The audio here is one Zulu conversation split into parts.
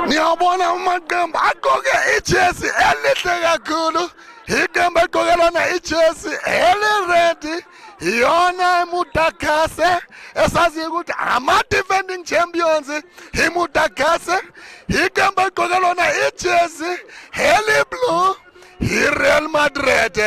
Ngiyabona umaqembu agqoke ijesi elihle kakhulu. Iqembu egqoke lona ijesi eli-red iyona iMutakase esaziyo ukuthi ama-defending champions iMutakase. Iqembu egqoke lona ijesi eli-blue iReal Madrid.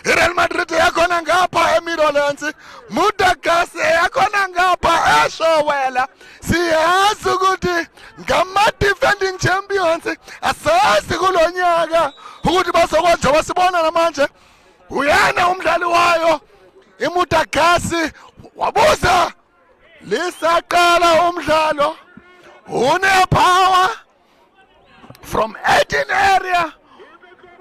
iReal Madrid yakhona ngapha eMidlands, Mutakase yakhona ngapha eShowela. Siyazi ukuthi ngama-defending champions asazi kulonyaka ukuthi bazokwenza basibona namanje. Uyena umdlali wayo iMutakase wabuza lisaqala umdlalo, une-power from 18 area.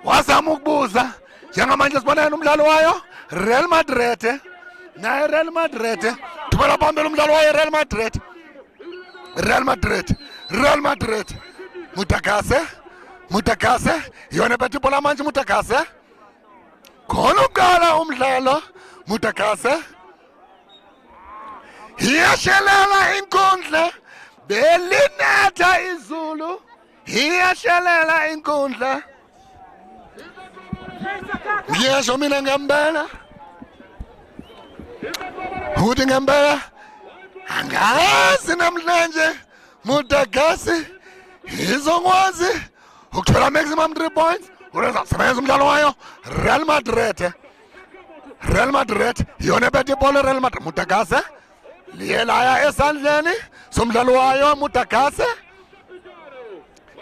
Wazama ukubuza njengamanje sibona yena umdlalo wayo Real Madrid. Naye Real Madrid thubela phambili umdlalo wayo Real Madrid. Real Madrid, Real Madrid. Mutakase yona bethi bola manje Mutakase. Khona uqala umdlalo Mutakase. Iyashelela inkundla belinetha izulu. Iyashelela inkundla. Ngiyasho mina ngempela ukuthi ngempela angazi namhlanje Mutakase izokwazi ukuthola maximum 3 points. Urenza sebenza umdlalo wayo Real Madrid. Real Madrid yona bethi ibhola Real Madrid. Mutakase liyelaya esandleni somdlalo wayo Mutakase,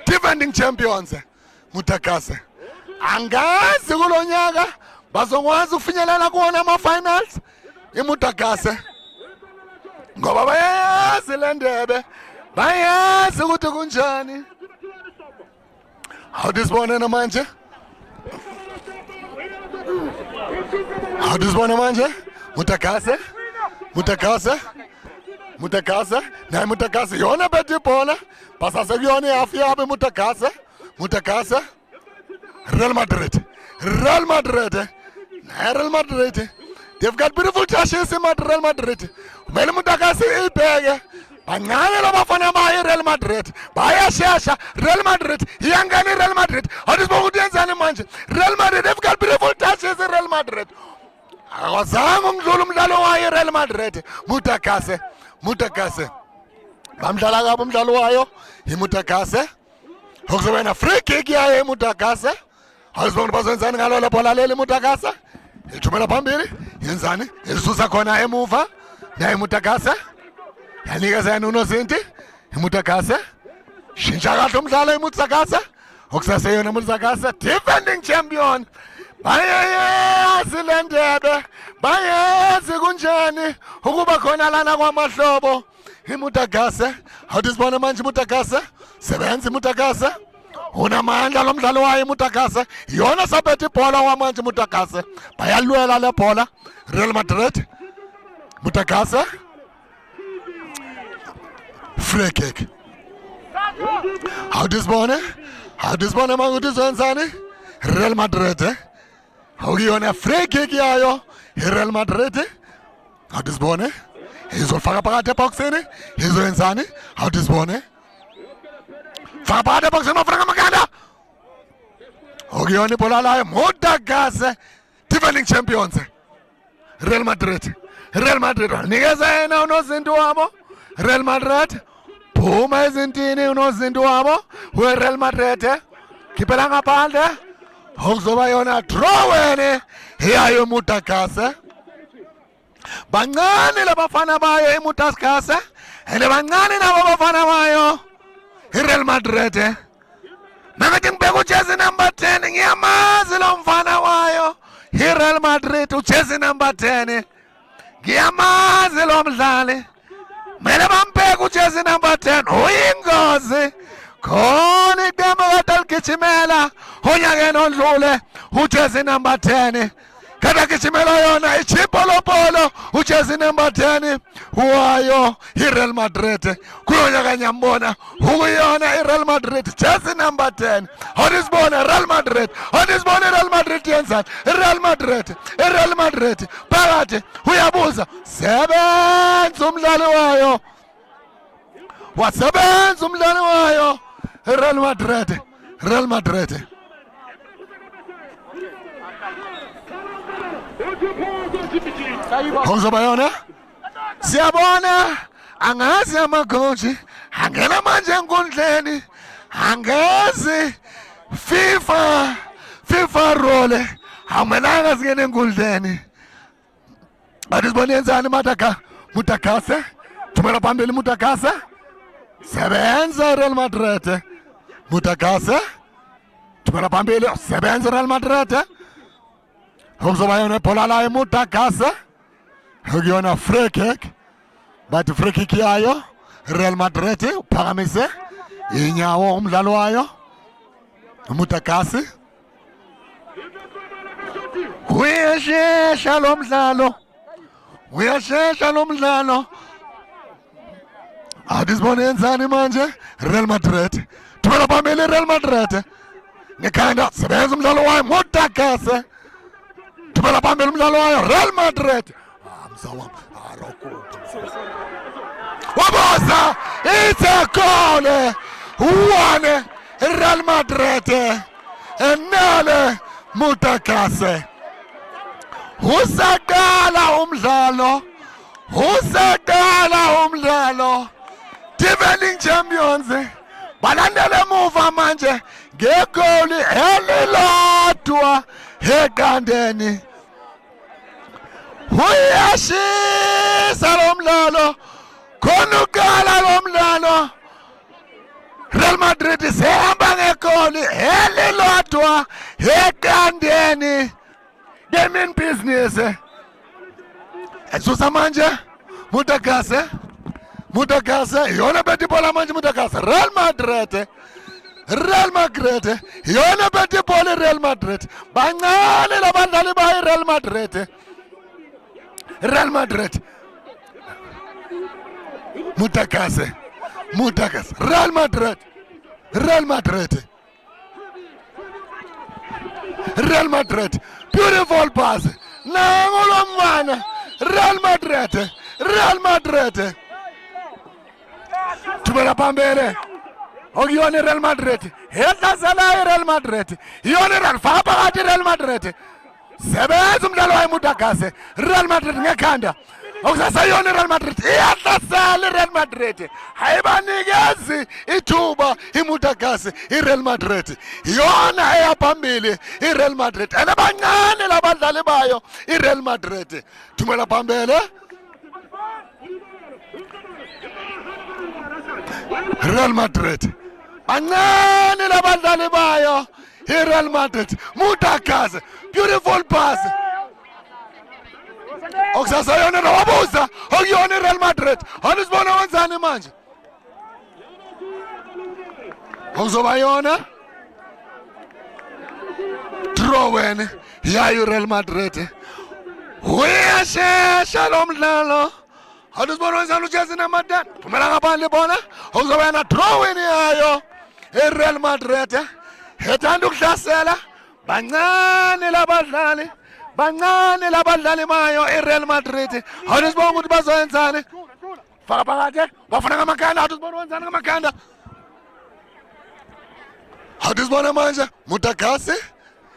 defending champions Mutakase. Angazi kulonyaka bazokwazi ufinyelela kuwona ama-finals iMutakase ngoba bayazi le ndebe, bayazi ukuthi kunjani. Awudisibone namanje, awudisibone manje Mutakase naye Mutakase yona bethi ibhola basasekuyona ihafu yabo Mutakase. Real Madrid. Real Madrid. They've got beautiful touches in Real Madrid. Kumele Mutakase ibheke. Bancane labafana baye Real Madrid. Bayashesha Real Madrid. Iyangena Real Madrid. Awudisibona ukuthi yenzani manje. Real Madrid, they've got beautiful touches in Real Madrid. Awazange umdlalo umdlalo waye Real Madrid. Mutakase. Bamdlala kabi umdlalo wayo iMutakase. Okuzoba na free kick yayo iMutakase. Awuzibona bazenzani ngalo la bola leli Mutakase. Ithumela phambili yenzani? Elisusa khona emuva naye Mutakase. Yanikeza yena uNozinti iMutakase. Shintsha kahle umdlalo iMutakase. Okusase yona Mutakase defending champion. Bayazi le ndebe, bayazi kunjani ukuba khona lana kwamahlobo iMutakase. Awudisibona manje Mutakase sebenza Mutakase. Unamandla lo mdlalo wayo Mutakase. Yona sabethe ibhola wamanje Mutakase. Bayalwela le bhola Real Madrid. Mutakase. Free kick. Awudisibona manje uzenzani? Real Madrid. Awuyona free kick yayo Real Madrid. Awudisibona? Izofaka phakathi eboxini. Izoyenzani? Awudisibona? Fabada boxing mafranga maganda. Ogiyoni bola layo Mutakase defending champions Real Madrid. Nikeza yena uNozinti wabo Real Madrid. Phuma ezintini uNozinti wabo we Real Madrid. Khiphela ngaphandle. Okuzoba yona draw wene yayo Mutakase. Bancane labafana bayo iMutakase. Ene bancane nabo bafana bayo Real Madrid. Mangathi ngibeka ujezi number 10 ngiyamazi lo mfana wayo Real Madrid ujezi number 10. Ngiyamazi lo mdlali. Mele bambeka ujezi number 10 uyingozi. Khona iqembu kade ligijimela onyakeni odlule ujezi number 10. Kada gijimela yona ichipolopolo ujezi number 10 wayo iReal Madrid. Kulonyaka nyambona ukuyona iReal Madrid jezi number 10. Awudisibona Real Madrid. Awudisibona Real Madrid yenzani? Real Madrid phakathi uyabuza sebenza umdlalo wayo wasebenza umdlali wayo Real Madrid. Real Madrid. Kuzobayona siyabona angazi amacoach angena manje enkundleni angezi FIFA role amelanga singene enkundleni adisibone yenzani Mutakase thumela phambili Mutakase sebenza Real Madrid Mutakase thumela phambili sebenza Real Madrid Kuzobayona ibhola layo Mutakase ukuyona free kick but free kick yayo Real Madrid uphakamise inyawo umdlalo wayo Mutakase uyashesha lo mdlalo adisibone yenzani manje Real Madrid thumela phambili Real Madrid ngekhanda sebenza umdlalo wayo Mutakase thumela phambili umdlalo wayo Real Madrid wabosa it's a goal one Real Madrid enale Mutakase usaqala umdlalo defending champions balandele emuva manje ngegoli elilodwa eqandeni uyashisa lo mdlalo khona uqala lo mdlalo Real Madrid sehamba ngegoli elilodwa eqandeni the main business esusa manje Mutakase yona beti bola manje Mutakase Real Madrid yona beti bola Real Madrid bancane labadlali ba Real Madrid Mutakase Real Madrid beautiful pass nangolo mfana Real Madrid thumela phambili okuyona Real Madrid yehlasela Real Madrid yona Real faka phakathi Real Madrid sebenza umdlalo wayo Mutakase Real Madrid ngekhanda okusasayona Real Madrid iyahlasela Real Madrid hayibanikezi ithuba iMutakase Real Madrid yona eyaphambili Real Madrid anabancane labadlali bayo Real Madrid thumela phambili Real Madrid bancane labadlali bayo Real Madrid Mutakase beautiful pass okusasayona wabuza okuyona Real Madrid anisibona wenzani manje okuzobayona throwen yayo Real Madrid uyashesha lo mdlalo anisibona wenzani uJesse number 10 phumela ngaphandle bona okuzobayona throwen yayo Real Madrid ethanda ukuhlasela bancane labadlali mayo Real Madrid anisibona ukuthi bazoyenzani faka phakathi wafuna ngamakhanda anisibona wenzani ngamakhanda anisibona manje Mutakase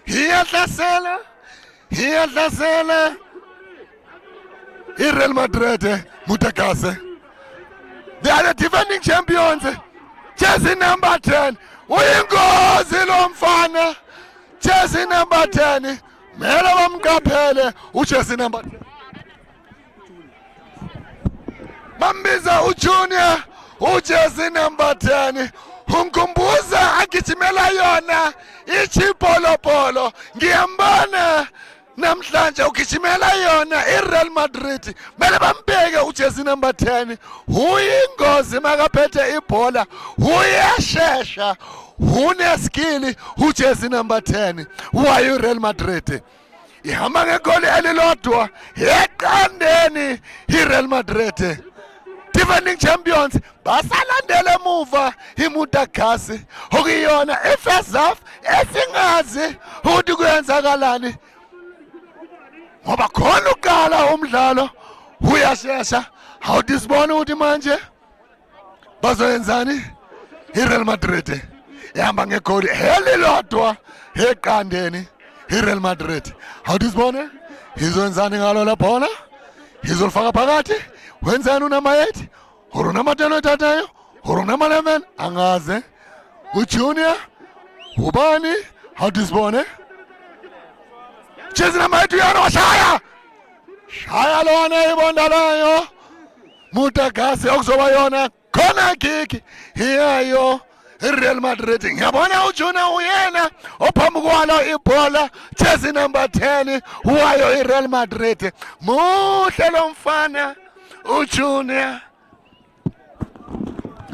iyahlasela Real Madrid Mutakase they are the defending champions jersey number 10 uyingozi lo mfana jersey number 10 mela bamqaphele ujersey number 10 bambiza uJunior ujersey number 10 umkhumbuza agijimela yona ichipolopolo ngiyambona namhlanje ugijimela yona iReal Madrid mele bambeke ujersey number 10 uyingozi makaphethe ibhola uyashesha uneskill ujersey number 10 wayo Real Madrid ihamba ngegoli elilodwa eqandeni iReal Madrid defending champions basalandele emuva iMutakase okuyona ifirst half esingazi ukuthi kuyenzakalani ngoba khona uqala umdlalo uyashesha awudisibona ukuthi manje bazoyenzani iReal Madrid ihamba ngegoli helilodwa eqandeni iReal Madrid awudizibone izowenzani ngalo la bhola izolifaka phakathi wenzani unama-8 or unama-10 othathayo or unama-11 angaze uJunior ubani awudizibone jezi namba-8 uyona washaya shaya lona ibonda layo Mutagase okuzoba yona khona kick iyayo iReal Madrid ngiyabona uJunior uyena ophambi kwalo ibhola jezi number 10 wayo iReal Madrid muhle lo mfana uJunior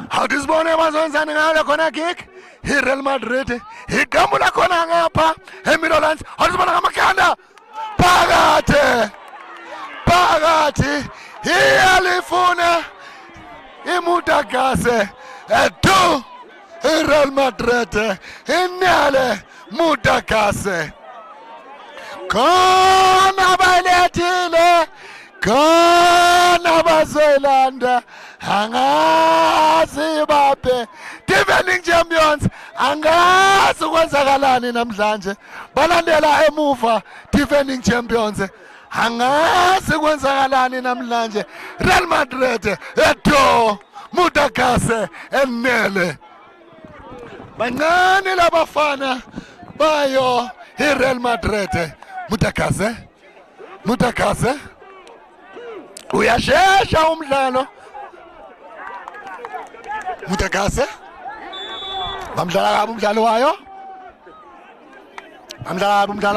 awudizibone bazowenzani ngalo khona kick iReal Madrid igamula khona ngapha eMidlands awudizibona ngamakhanda phakathi iyalifuna iMutagase edu iReal Madrid inale Mutagase khona balethile khona bazoyilanda angazi baphe defending champions angazi kwenzakalani namhlanje balandela emuva defending champions angazi kwenzakalani namhlanje Real Madrid edo Mutagase enele bancane labafana bayo iReal Madrid Mutagase uyashesha umdlalo Mutagase bamdlala kabi umdlalo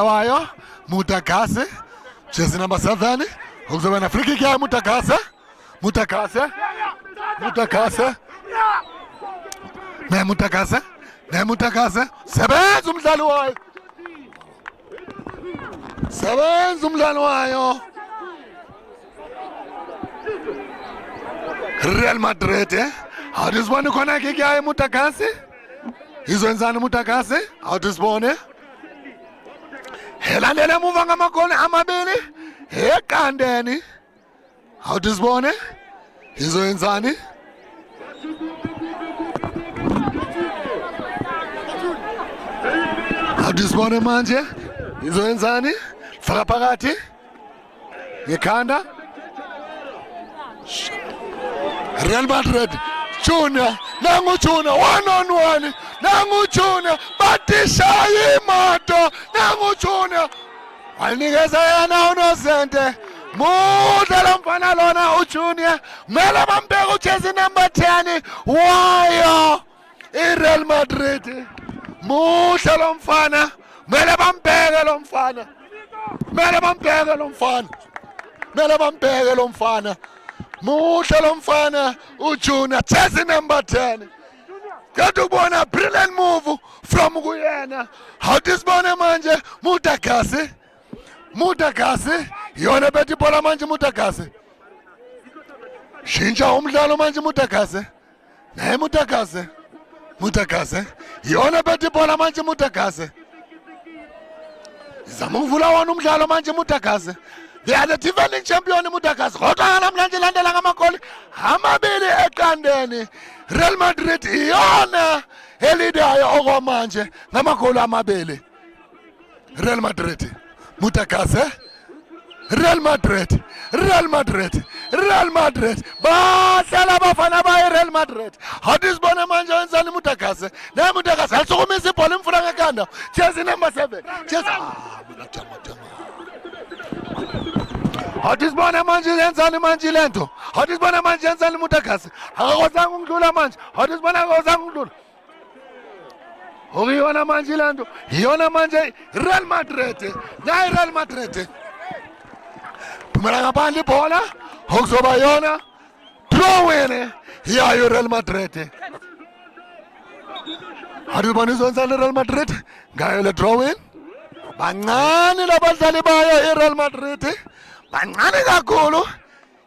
wayo Mutagase jezi number 7 ukuzoba na free kick ya Mutagase sebenza umdlalo wayo Real Madrid awudizibone khona kick ya Mutagase izwenzani Mutagase awudizibone helandele emuva ngamagoli amabili eqandeni awudizibone izoyenzani awudizibone manje izoyenzani faka phakathi ngekhanda Real Madrid Junior nangu Junior 1-on-1 nangu Junior batishaya imoto nangu Junior wanikeza yena uNosente muhle lo mfana lona uJunior kumele bambeke ujezi number 10 wayo iReal Madrid muhle lo mfana kumele bambeke lo mfana muhle lo mfana uJunior jezi number 10 kodwa ubona brilliant move from kuyena awudizibone manje Mutagase yona bethi bola manje Mutagase shintsha umdlalo manje Mutagase naye Mutagase yona bethi bola manje Mutagase zama ukuvula wona umdlalo manje Mutagase they are the defending champion Mutagase kodwa namhlanje landela ngamagoli amabili eqandeni Real Madrid iyona elidayo okwamanje ngamagoli amabili Real Madrid Mutagase Real Madrid bahlala abafana baye Real Madrid awudizibone manje wenzani Mutagase naye Mutagase asukumisa ibhola imfuna ngekhanda jezi number 7 jezi awudizibone manje yenzani manje lento awudizibone manje yenzani Mutagase akakwazanga ukudlula manje awudizibone akakwazanga ukudlula okuyona manje lento iyona manje Real Madrid naye Real Madrid phumela ngaphandle ibhola okuzoba yona throw-in yayo Real Madrid awudizibone izwenzani Real Madrid ngayo le throw-in bancane labadlali bayo iReal Madrid bancane kakhulu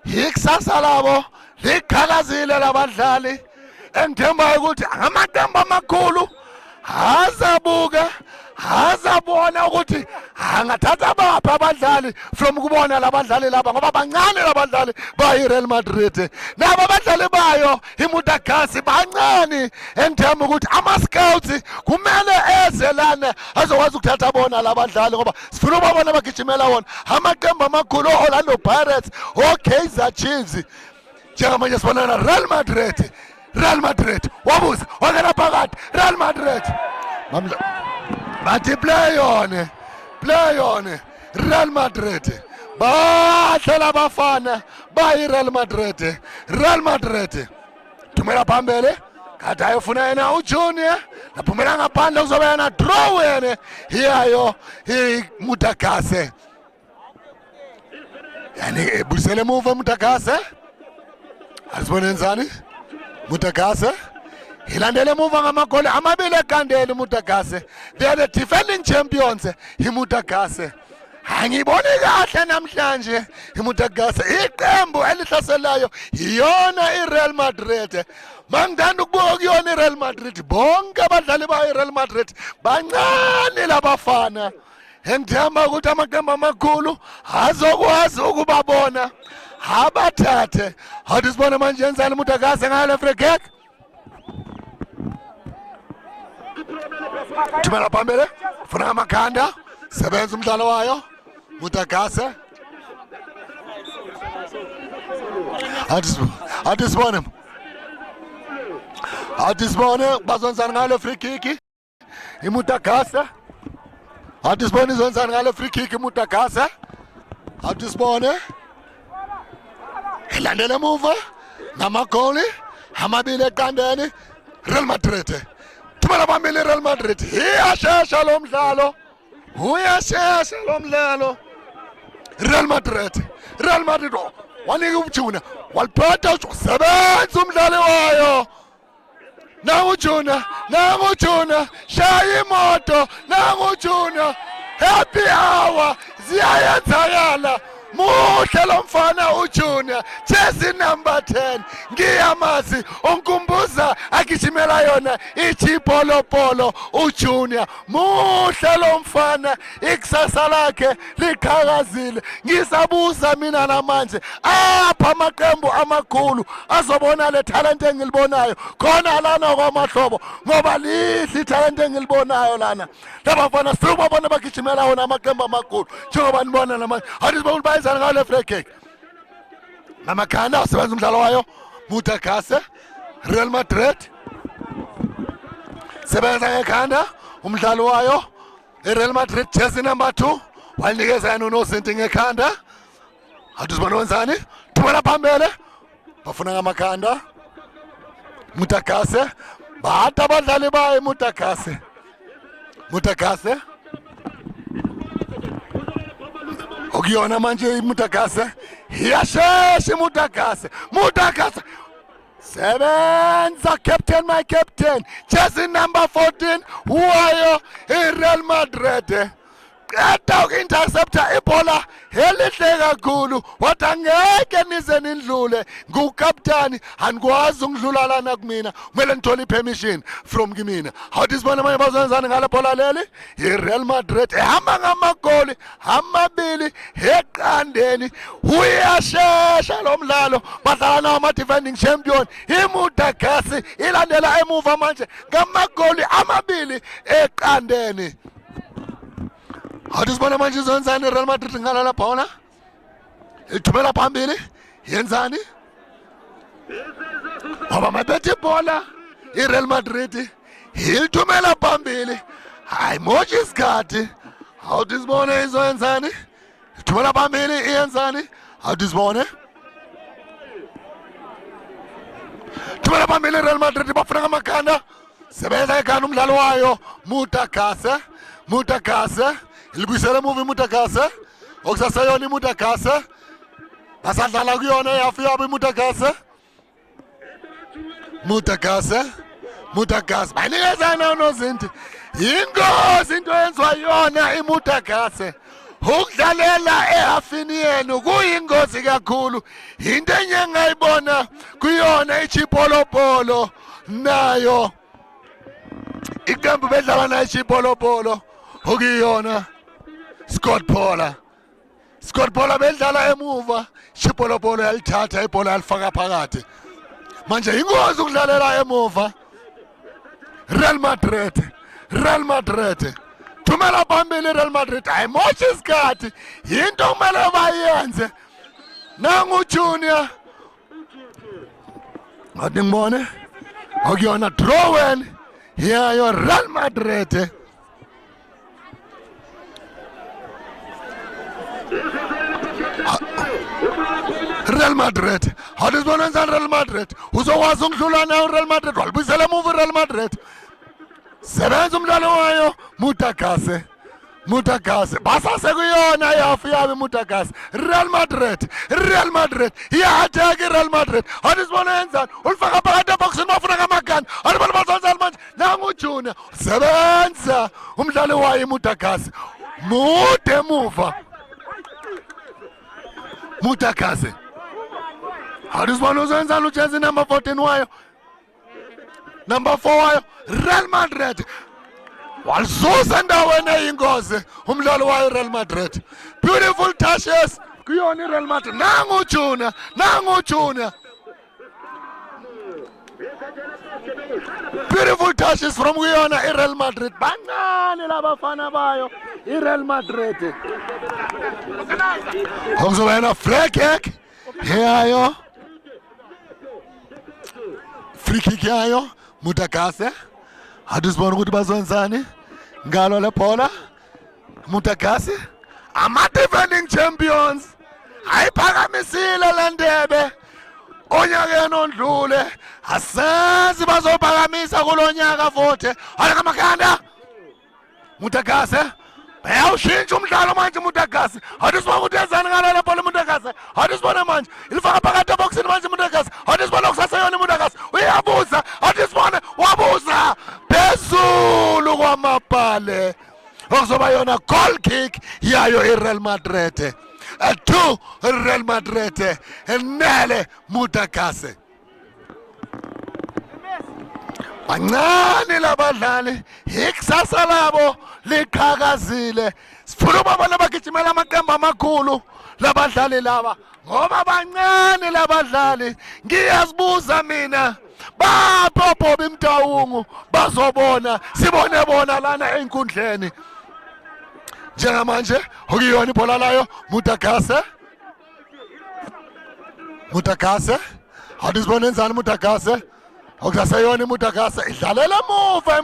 ikusasa labo liqhakazile labadlali engithembayo ukuthi amatembu amakhulu azabuka azabona ukuthi angathatha baphi abadlali from kubona labadlali laba ngoba bancane labadlali bayi-Real Madrid. Nabo abadlali bayo iMutagasi bancane, engithemba ukuthi ama-scouts kumele eze lana azokwazi ukuthatha bona labadlali ngoba sifuna ubabona bagijimela wona amaqembu amakhulu o-Orlando Pirates, o-Kaizer Chiefs. Njengamanje sibona na Real Madrid wabuza wangena phakathi Real Madrid bathi play on Real Madrid badlala abafana bayi-Real Madrid thumela phambili kade ayofuna yena uJunior naphumela ngaphandle kuzoba yena draw yena hiyayo iMutagasi yani ebuyisele emuva iMutagasi asibone njani Mutagasi ilandele emuva ngamagoli amabili ekandeni iMutagasi. They are the defending champions iMutagasi. Angiboni kahle namhlanje iMutagasi iqembu elihlaselayo iyona iReal Madrid. Mangithanda ukubuka kuyona iReal Madrid, bonke abadlali bayiReal Madrid bancane labafana. Engithemba ukuthi amaqembu amakhulu azokwazi ukubabona abathathe. Hathi sibone manje yenzani iMutagasi ngale free kick. Thumela phambili funa amakhanda sebenza umdlalo wayo Mutagasi. Hathi sibone bazonzana ngale free kick iMutagasi. Hathi sibone izonzana ngale free kick iMutagasi. Hathi sibone ilandele emuva namagoli amabili eqandeni Real Madrid. Thumela phambili Real Madrid iyashesha lo mdlalo, Real Madrid wanika uJunior waliphatha usebenza umdlalo wayo. Nangu Junior shaya imoto, nangu Junior happy hour ziyayenzakala. Muhle lo mfana uJunior, jersey number 10 ngiyamazi onkumbuza agijimela yona ichipolopolo uJunior. Muhle lo mfana, ikusasa lakhe liqhakazile. Ngisabuza mina namanje apha amaqembu amakhulu azobona le talent engilibonayo khona lana kwamahlobo ngoba lihle talent engilibonayo lana. Labafana sibabona bagijimela wona amaqembu amakhulu njengoba nibona namanje. Hathi sibona ngale free kick namakhanda usebenza umdlalo wayo Mutagasi. Real Madrid sebenza ngekhanda umdlalo wayo iReal Madrid, jersey number 2 wanikeza yena uNozinti ngekhanda. Hathi sibona wenzani, thumela phambili bafuna ngamakhanda Mutagasi bathi abadlali bayo Mutagasi okuyona manje iMutagasi iyashesha Mutagasi sebenza my captain jersey number 14 wayo iReal Madrid. Qeda uku-intercepta ibhola elihle kakhulu wathi angeke nize nindlule ngukaptani, angikwazi ukudlula lana kumina, kumele ngithole i-permission from kimina. Hathi sibona manje bazenzani ngale bhola leli iReal Madrid ehamba ngamagoli amabili eqandeni. Uyashesha lo mdlalo, badlala nawo ama-defending champion iMutagasi ilandela emuva manje ngamagoli amabili eqandeni. Hathi sibona manje izenzani iReal Madrid ngala lapha wona ithumela phambili yenzani ngoba mabethe ibhola iReal Madrid ithumela phambili hayi moja isikhathi. Hathi sibone izenzani ithumela phambili iyenzani. Hathi sibone thumela phambili iReal Madrid bafuna ngamakhanda sebenza ekhanda umdlalo wayo Mutagasi ilibuyisela emuva iMutagasi okusaseyona iMutagasi basadlala kuyona yafu yabo Mutagasi banikezana uNozinti. Yingozi into yenziwa yona iMutagasi, ukudlalela ehafini yenu kuyingozi kakhulu. Into enye ngayibona kuyona ichipolopolo nayo iqembu bedlala nayo ichipolopolo okuyona Scott Paula bedlala emuva, Chipolopolo yalithatha ibhola yalifaka phakathi. Manje ingozi ukudlalela emuva. Real Madrid. Thumela phambili Real Madrid. Ayimoshi isikhathi. Yinto kumele bayenze. Nangu Junior. Ngathi ngibone. Akuyona drawen. Hiyayo Real Madrid. Real Madrid. Hadisibona njani Real Madrid? Uzokwazi ukudlula nayo Real Madrid. Walibuyisela emuva Real Madrid. Sebenza umdlalo wayo Mutagase. Basase kuyona yafu yabe Mutagase. Real Madrid. Iya-attack Real Madrid. Hadisibona njani? Ulifaka phakathi eboxini bafuna ngamagana. Hadibona bazenzani manje? Nangu Junior. Sebenza umdlalo wayo Mutagase. Mude emuva. Mutagase. Hadisibona uzenzani ujersey number 14 wayo. Number 4 wayo. Real Madrid. Walizuza endaweni eyingozi umdlalo wayo Real Madrid. Beautiful touches kuyona Real Madrid. Nangu Junior. Beautiful touches from kuyona Real Madrid. Bancane labafana bayo Real Madrid. Okuzoba free kick. Yayo. Free kick yayo Mutagase. Hadisibona ukuthi bazwenzani ngalo lebhola. Mutagase ama-defending champions ayiphakamisile le ndebe onyakeni ondlule, asazi bazophakamisa kulo nyaka futhi. Hala ngamakhanda Mutagase bayawushintsha umdlalo manje Mutagase. Hadisibona ukuthi yenzani ngalo lebhola Mutagase. Hadisibona manje ilifaka phakathi eboxini manje Mutagase. Hadisibona kusaseyona Mutagase uyabuza. Hadisibona wabuza phezulu kwamabhale. Okuzoba yona goal kick yayo Real Madrid. 2 Real Madrid. Nele Mutagase. Bancane labadlali, ikusasa labo liqhakazile. Sifuna ubabona bagijimela amaqembu amakhulu labadlali laba ngoba bancane labadlali. Ngiyazibuza mina bapho Mtawungu bazobona sibone bona lana einkundleni. Njengamanje okuyona ibhola layo Mutagase. Hadisibona enzani Mutagase? Okusaseyona Mutagase idlalela emuva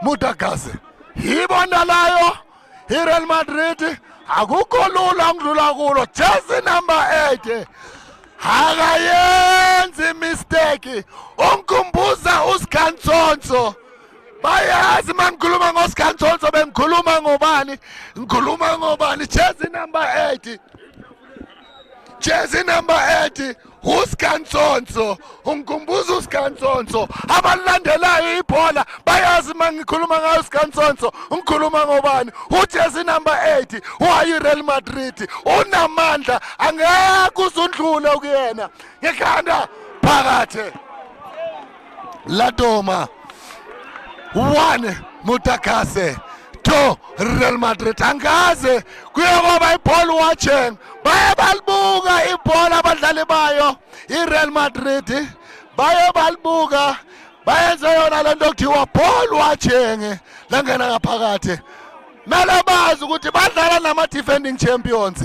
Mutagase. Ibona layo Real Madrid akukho lula ngidlula kulo. Jersey number 8 akayenzi mistake. Onkumbuza uSkhantsonso. Bayazi mangikhuluma ngoSkhantsonso bengikhuluma ngobani? Ngikhuluma ngobani? Jersey number 8 uSkhantsonso. Ungikhumbuza uSkhantsonso. Abalandelayo ibhola bayazi mangikhuluma ngayo uSkhantsonso ngikhuluma ngobani? Ujersey number 8 wayi Real Madrid. Unamandla angeke uzundlule kuyena. Ngikhanda phakathi Ladoma 1 Mutagase 2 Real Madrid. Angaze kuyoba ibhola watching bayabalibuka ibhola abadlali bayo Real Madrid. Bayabalibuka bayenza yona lento okuthiwa ball watching langena ngaphakathi. Mele bazi ukuthi badlala nama defending champions.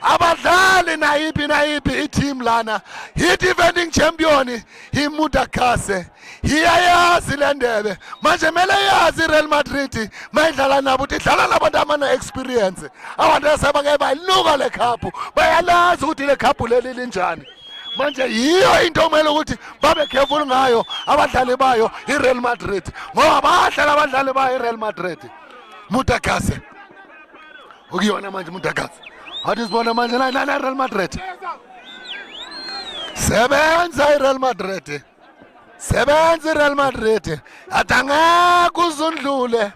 Abadlali nayiphi team lana defending champion Mutagase. Iyayazi le ndebe manje mele yazi Real Madrid mayidlala nabo idlala nabantu amana experience. Abantu asebake bayinuka le cup bayalazi ukuthi le cup leli linjani. Manje yiyo into kumele ukuthi babe careful ngayo abadlali bayo Real Madrid ngoba badlala abadlali bayo Real Madrid. Mutagase ukuyona manje Mutagase. Hadisibona manje la Real Madrid. Sebenza Real Madrid. Real Madrid. Atanga kuzundlule.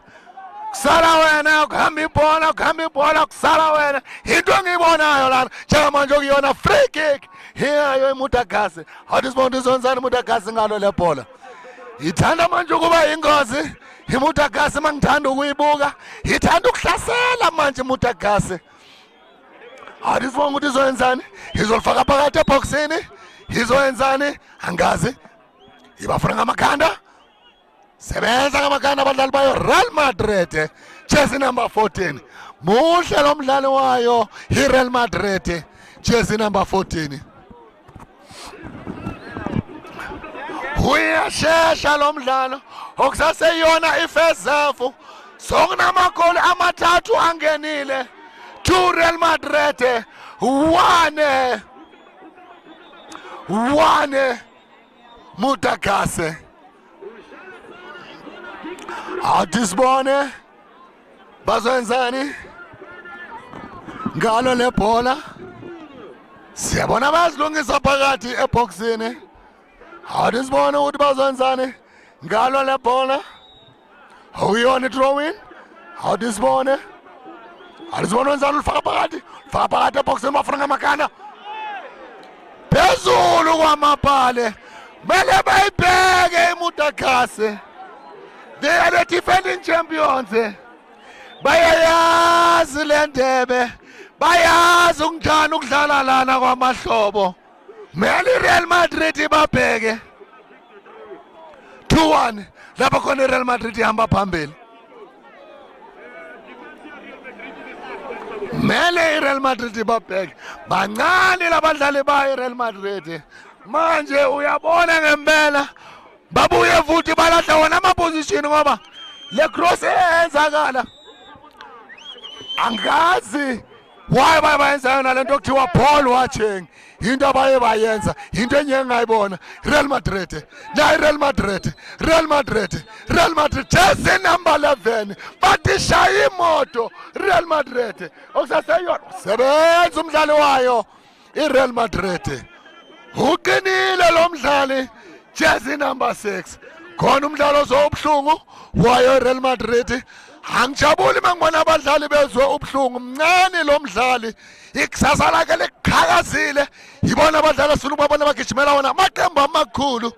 Kusala wena ukuhamba ibhola kusala wena. Into engiyibonayo lana njengamanje okuyona free kick. Hiyayo Mutagase. Hadisibona izonzani Mutagase ngalo le bhola. Ithanda manje ukuba ingozi. imutagase mangithanda ukuyibuka ithanda ukuhlasela manje imutagase adisibonga ukuthi izoyenzani izolifaka phakathi eboxini izoyenzani angazi ibafuna ngamakhanda sebenza ngamakhanda abadlali bayo Real Madrid jersey number 14 muhle lo mdlali wayo iReal Madrid jersey number 14 uyashesha lo mdlalo okusaseyona ifirst half sokunamagoli amathathu angenile 2 Real Madrid 1 Mutagase adisibone bazoyenzani ngalo lebhola siyabona bazilungisa phakathi eboxini adisibone ukuthi bazoyenzani ngalo lebhola uyona throw in adisibone wenzani ufaka phakathi eboxini bafuna ngamakanda phezulu kwamabhale mele bayibheke imutagase. They are the defending champions. Bayayazi le ndebe, bayazi ungithanda ukudlala lana kwamahlobo. Mele Real Madrid ibabheke 2-1 lapha khona Real Madrid ihamba phambili. Mele Real Madrid ibabheke bancane labadlali bayo Real Madrid. Manje uyabona ngempela babuye futhi balahla wona ama-position ngoba le cross eyenzakala angazi why bayenza yona lento okuthiwa ball watching into abaye bayenza into enye ngayibona Real Madrid jersey number 11 bathi shaya imoto Real Madrid okusaseyona sebenza umdlali wayo iReal Madrid uqinile lo mdlali jersey number 6 khona umdlalo ozobhlungu wayo Real Madrid angijabuli mangibona abadlali bezwe ubhlungu mncane lo mdlali ikusasa lakhe liqhakazile yibona abadlali asifuna ukubabona bagijimela wona amaqembu amakhulu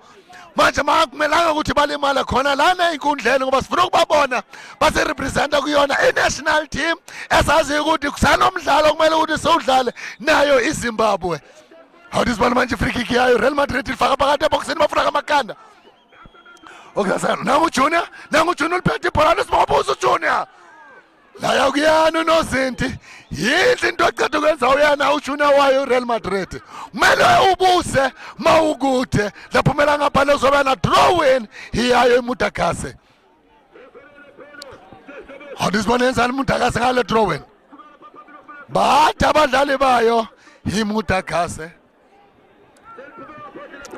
manje makumelanga ukuthi balimala khona lana inkundleni ngoba sifuna ukubabona base representa kuyona i-national team esazi ukuthi kusanomdlalo kumele ukuthi siwudlale nayo iZimbabwe. Awudisibona manje free kick yayo Real Madrid ifaka phakathi eboxini bafuna ngamakanda. Okusasana nangu Junior uliphethe ibhola lesibabuza uJunior. La yakuyana uNozinti yinhle into ecede ukwenza uyana uJunior wayo Real Madrid. Kumele ubuse mawukude laphumela ngapha uzoba na draw in iyayo iMutagase. Awudisibona yenzani iMutagase ngale draw in. Bathi abadlali bayo iMutagase.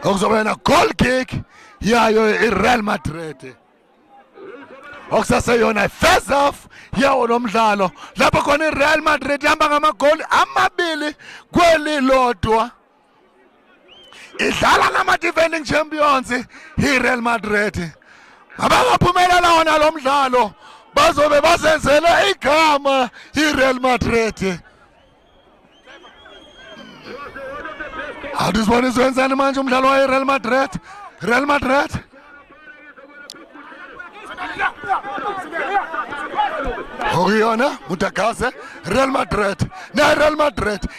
Okuzoba na goal kick yayo iReal Madrid. Okusaseyona first half yawo nomdlalo lapho khona iReal Madrid ihamba ngamagoli amabili kwelilodwa. Idlala ngama defending champions iReal Madrid. Abangaphumelela wona lo mdlalo bazobe basenzela igama iReal Madrid. Adisibona izwenzani manje umdlalo wa Real Madrid. Oyona Mutagase Real Madrid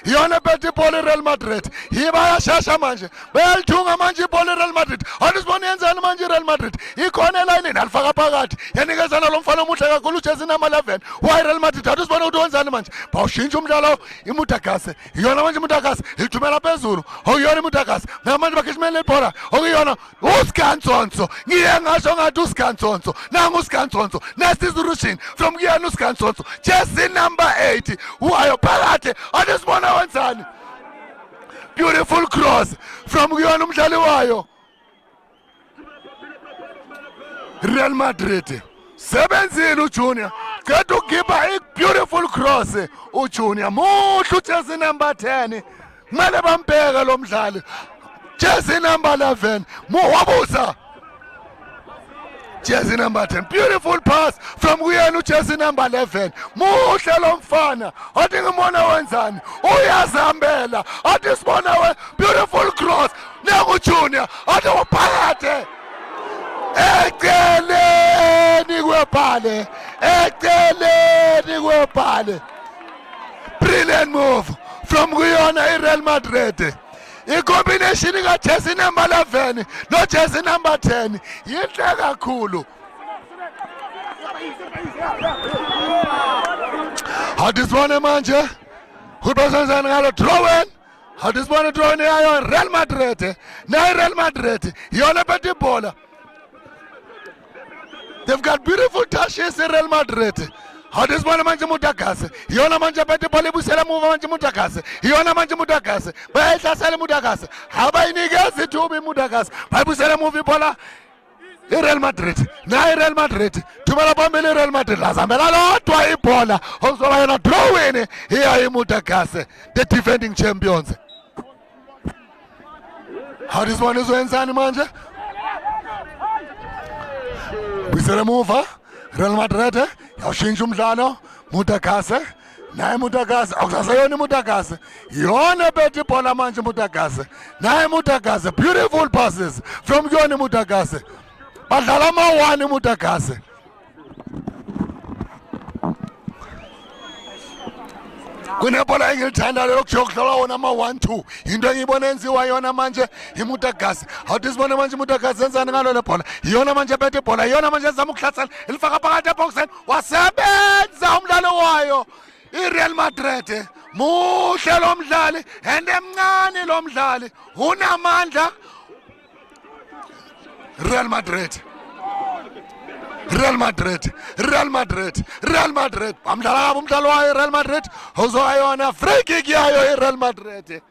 yona bethe ball Real Madrid ibayashasha manje bayalithunga manje iball Real Madrid andisibona yenzani manje Real Madrid ikhona line alifaka phakathi yanikezana lo mfana omuhle kakhulu ujersey number 11 wa Real Madrid andisibona ukuthi wenzani manje bawushintsha umdlalo iMutagase yona manje iMutagase ithumela phezulu oyona iMutagase namanje bagijimela ibhola okuyona uSkantsonso ngiye ngasho ngathi uSkantsonso nangu uSkantsonso nasizurushin from kuyana uSkantsonso jersey number 8 wayo phakathi andisibona wenzani beautiful cross from kuyona umdlali wayo Real Madrid sebenzile uJunior qeda ugiba i-beautiful cross uJunior muhle ujersey number 10 kumele bambheke lo mdlali jersey number 11 wabusa jersey number 10 beautiful pass from kuyena jersey number 11 muhle lo mfana athi ngimona wenzani uyazambela athi sibona we beautiful cross nangu Junior athi waphakathe eceleni kwebhale, eceleni kwebhale. Brilliant move from kuyona iReal Madrid. I-combination ka-jersey number 11 no-jersey number 10 yinhle kakhulu. Hadisibone manje ukuthi ngalo drawing. Hadisibone drawing yayo Real Madrid. Na Real Madrid yona bethe ibhola. They've got beautiful touches in Real Madrid. Hadisibone manje Mutagase. Yona manje bethe ibhola ibusela muva manje Mutagase. Yona manje Mutagase. Bayihlasela Mutagase. Abayinikeza ithuba Mutagase. Bayibusela muva ibhola iReal Madrid. Na iReal Madrid. Thumela phambili iReal Madrid. Lazambela lodwa ibhola. Okuzoba yona drawing iya iMutagase, the defending champions. Hadisibone izwenzani manje? Bisele muva. Real Madrid yawushintsha umdlalo. Mutagase. Naye Mutagase akusaseyona Mutagase. Yona bethe ibhola manje Mutagase. Naye Mutagase. Beautiful passes from yona Mutagase. Badlala ama-1 Mutagase. Kunebhola engilithandayo lokudlala wona ama-1-2. Into engiyibona enziwa yona manje iMutagase. Hadisibone manje iMutagase yenzani ngalo le bhola. Yona manje bethe ibhola. Yona manje ezama ukuhlasela ilifaka phakathi eboxini. Wasebenza umdlalo wayo iReal Madrid. Muhle lo mdlali and emncane lo mdlali. Unamandla. Real Madrid. Real Madrid. Real Madrid. Real Madrid. Bamdlala umdlalo wayo Real Madrid. Uzoyona free kick yayo iReal Madrid.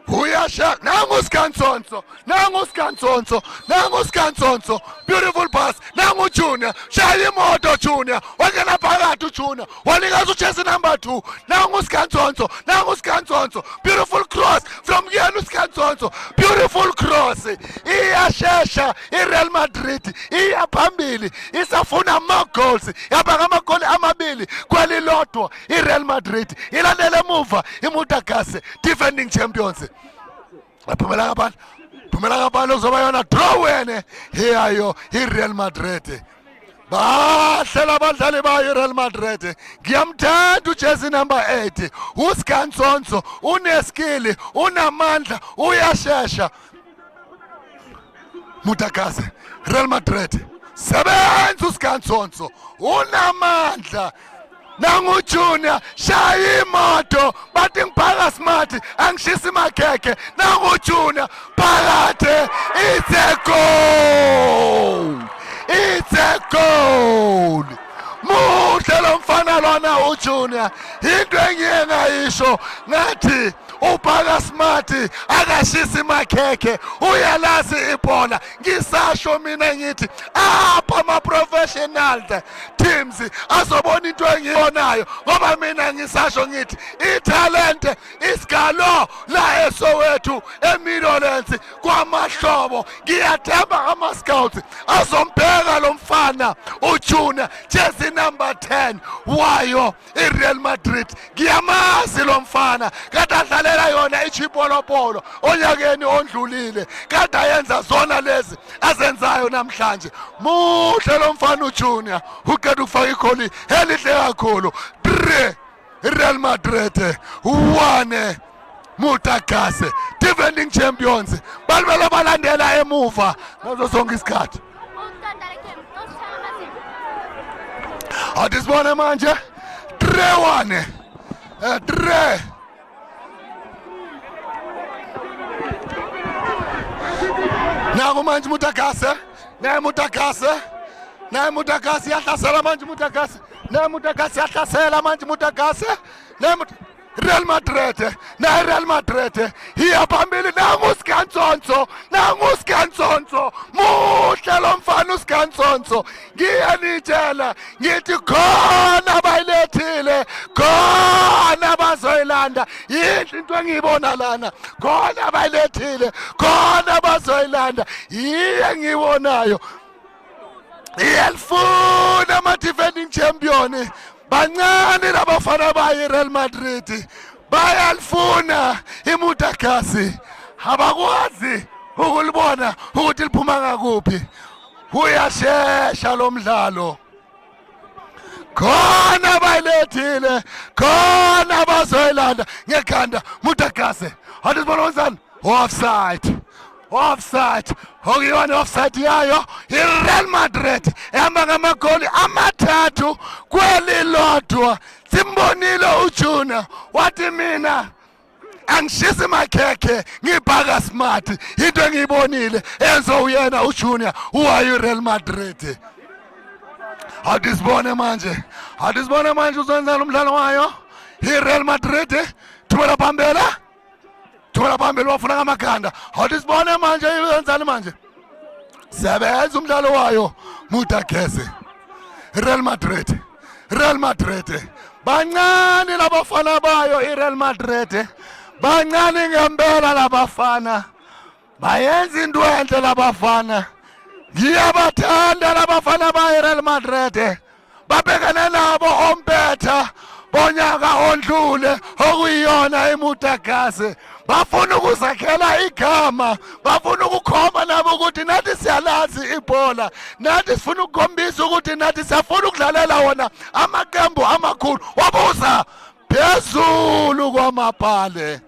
Uyasha nangu Skantsonso. Nangu Skantsonso. Nangu Skantsonso. Beautiful pass. Nangu Junior. Shaya imoto Junior. Wangena phakathi Junior. Wanikeza ujersey number 2. Nangu Skantsonso. Nangu Skantsonso. Beautiful cross from Yenu Skantsonso. Beautiful cross. Iyashesha iReal Madrid. Iya phambili. Isafuna more goals. Yabanga amagoli amabili kwalilodwa iReal Madrid. Ilandele emuva iMutagase, defending champions. Phumela ngaphandle kuzoba yona drawing hiyayo iReal Madrid. Bahlela abadlali bayo iReal Madrid. Ngiyamthanda ujersey number 8. uSkantsonso uneskili, unamandla, uyashesha. Mutagase, Real Madrid. Sebenza uSkantsonso, unamandla. Nangu Junior, shaya imoto, bathi ngiphaka smart, angishisi makhekhe. Nangu Junior, phakathi, it's a goal! It's a goal! Muhle lo mfana lona uJunior. Into engiye ngayisho ngathi uphaka smart akashisi makhekhe, uyalazi ibhola. Ngisasho mina ngithi apha ama professional teams azobona into engiyonayo, ngoba mina ngisasho ngithi italent isigalo la eSoweto eMidlands kwamahlobo. Ngiyathemba ama scouts azombheka lo mfana uJunior, jersey number 10 wayo iReal Madrid. Ngiyamazi lo mfana kade adlalela yona iChipolopolo onyakeni ondlulile, kade ayenza zona lezi azenzayo namhlanje. Muhle lo mfana uJunior, uqeda ukufaka igoli elihle kakhulu. Real Madrid 1 Mutagase, defending champions. Balibela balandela emuva ngazo zonke isikhathi. Hadisibone manje 3-1. 3. Nangu manje Mutagase. Naye Mutagase. Naye Mutagase yahlasela manje Mutagase. Naye Mutagase yahlasela manje Mutagase. Naye Real Madrid. Naye Real Madrid iya phambili. Nangu Skantsonso. Nangu Skantsonso. Muhle lo mfana uSkantsonso. Ngiyanitshela ngithi khona bayilethile, khona bazoyilanda. Yinhle into engiyibona lana. Khona bayilethile, khona bazoyilanda. Yiye ngiyibonayo. Iyalifuna ama defending champion. Bancane labafana baye Real Madrid. Bayalifuna iMutagase. Abakwazi ukulibona ukuthi liphuma ngakuphi. Uyashesha lo mdlalo. khona bayilethile khona bazoyilanda ngekhanda Mutagase hadisibona wenzani offside okuyona offside yayo iReal Madrid ehamba ngamagoli amathathu kwelilodwa simbonile uJuna wathi mina angishisi makhekhe ngibhaka smart into engiyibonile enzo uyena uJunior uwayo iReal Madrid hadisibone manje uzenzani umdlalo wayo iReal Madrid thumela phambili wafuna ngamakhanda hadisibone manje uyenzani manje sebenza umdlalo wayo Mutagase Real Madrid bancane labafana bayo iReal Madrid bancane ngempela labafana bayenza into enhle labafana ngiyabathanda labafana bayiReal Madrid babhekane nabo ompetha bonyaka ondlule okuyiyona iMutagase bafuna ukuzakhela igama bafuna ukukhomba nabo ukuthi nathi siyalazi ibhola nathi sifuna ukukhombisa ukuthi nathi siyafuna ukudlalela wona amaqembu amakhulu wabuza phezulu kwamabhale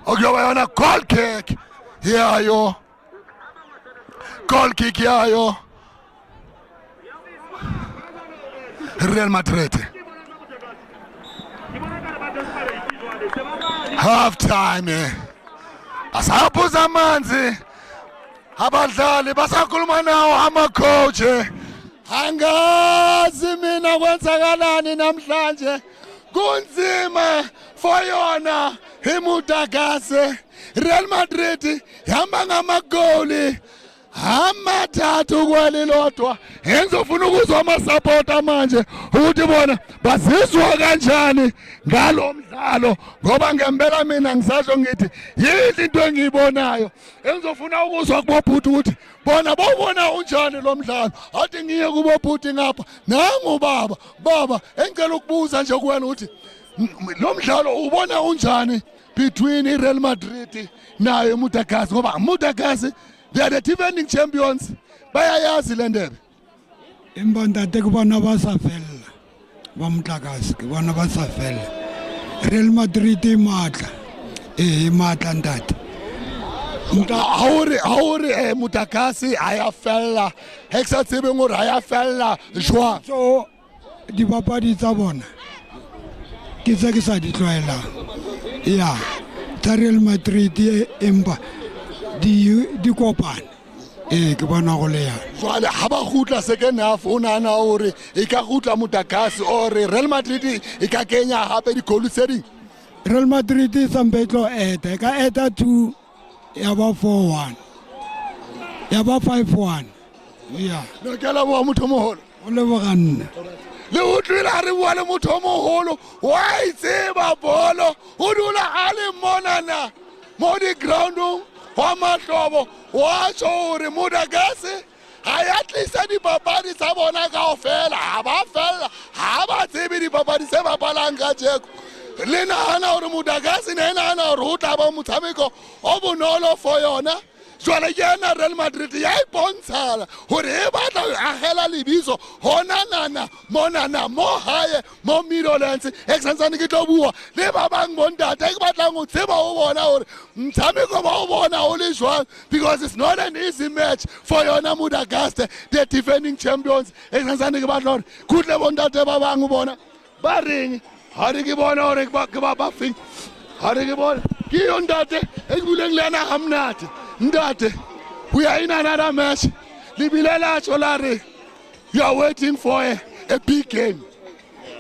okuyoba yona goal kick yayo Real Madrid half time basaphuza amanzi abadlali basakhuluma nawo amacoach angazi mina kwenzakalani namhlanje kunzima for yona iMutagase Real Madrid yahamba ngamagoli amathathu kwelilodwa engizofuna ukuzwa amasupporter manje ukuthi bona bazizwa kanjani ngalomdlalo ngoba ngempela mina ngisasho ngithi yini into engiyibonayo engizofuna ukuzwa kubobhuti ukuthi bona bawubona unjani lo mdlalo athi ngiye kubobhuti ngapha nangu baba engicela ukubuza nje kuwena ukuthi lo mdlalo ubona unjani between iReal Madrid nayo iMutagase ngoba iMutagase they are the defending champions bayayazi le ndebe imbandate kubona basafela baMutagase kubona basafela Real Madrid imatla ntate hauri Mutagase ayafela hexa tsebe ngore ayafela jwa so dipapadi tsa bona ke tsa ke sa di tlwaela ya tsa Real Madrid empa di kopane ke bona go le yana jwale ha ba gutla second half o nana hore e ka gutla Mutagase or Real Madrid e ka kenya hape di goal setting Real Madrid sambetlo eta ka eta 2 ya ba 4-1 ya ba 5-1 ya no kala bo motho moholo o le boganna le utlwile re bua le motho moholo wa itseba bolo o dula a le monana mo di groundong wa mahlobo wa tshore Mutagase ha ya tlisa dipapadi tsa bona kaofela ha ba fela ha ba tsebe dipapadi tse bapalang ka jeko le nahana hore Mutagase ne nahana hore ho tla ba motshameko o bonolo for yona jwale yena Real Madrid ya ipontshala hore e batla ho agela lebiso hona nana monana mo hae mo Midlands eksantsane ke tlo bua le ba bang bontate ke batlang ho tseba ho bona hore mtshameko ba ho bona ho le jwang because it's not an easy match for yona Mutagase the defending champions eksantsane ke batla hore kutle bontate ba bang ho bona ba reng ha re ke bona hore ke ba fing ha re ke bona ke yo ntate e buleng lena hamnate Ndate, we are in another match. Libilela Cholare, you are waiting for a big game.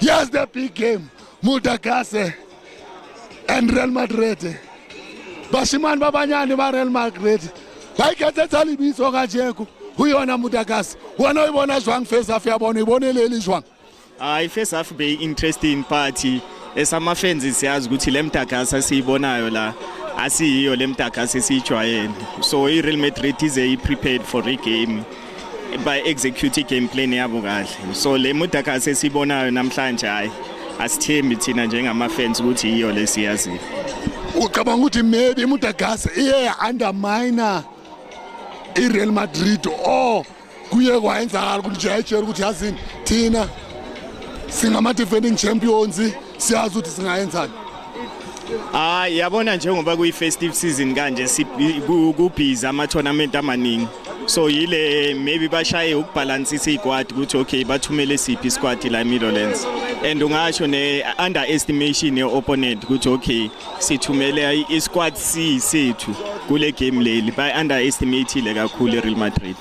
Here's the big game. Mutagase and Real Madrid. Bashiman Babanyani ba Real Madrid. Baikatsa libiso ga jeko. Hu yona Mutagase. Wona ibona jwang face half ya bona ibone leli jwang. Face half be interesting party. Esama fans siyazi ukuthi le Mutagase siyibonayo la. Asiyo le Mutagase sijwayele so iReal Madrid is prepared for a game by executing game plan yabo kahle so le Mutagase sibonayo namhlanje hayi asithembi thina njengama fans ukuthi iyo lesiyazi ucabanga ukuthi maybe Mutagase iye undermine iReal Madrid or kuye kwayenzakala ukuthi nje ayitshela ukuthi yazini thina singama defending champions siyazi ukuthi singayenzani. Yabona njengoba kuyi festive season kanje kubhiza ama tournament amaningi. So yile maybe bashaye ukubalansisa iquad ukuthi okay bathumele siphi squad la Meadowlands. And ungasho ne underestimation ye opponent ukuthi okay sithumele isquad C sethu kule game leli by underestimate ile kakhulu Real Madrid.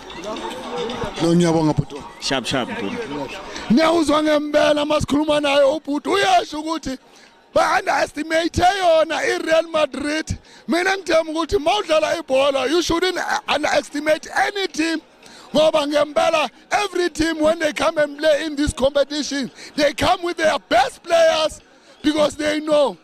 No ngiyabonga bhuti. Sharp bhuti. Niyawuzwa ngempela masikhuluma naye ubhuti uyasho ukuthi ba underestimate yona iReal Madrid. Mina ngithemba ukuthi mawudlala ibhola you shouldn't underestimate any team. Ngoba ngempela every team when they come and play in this competition they come with their best players because they know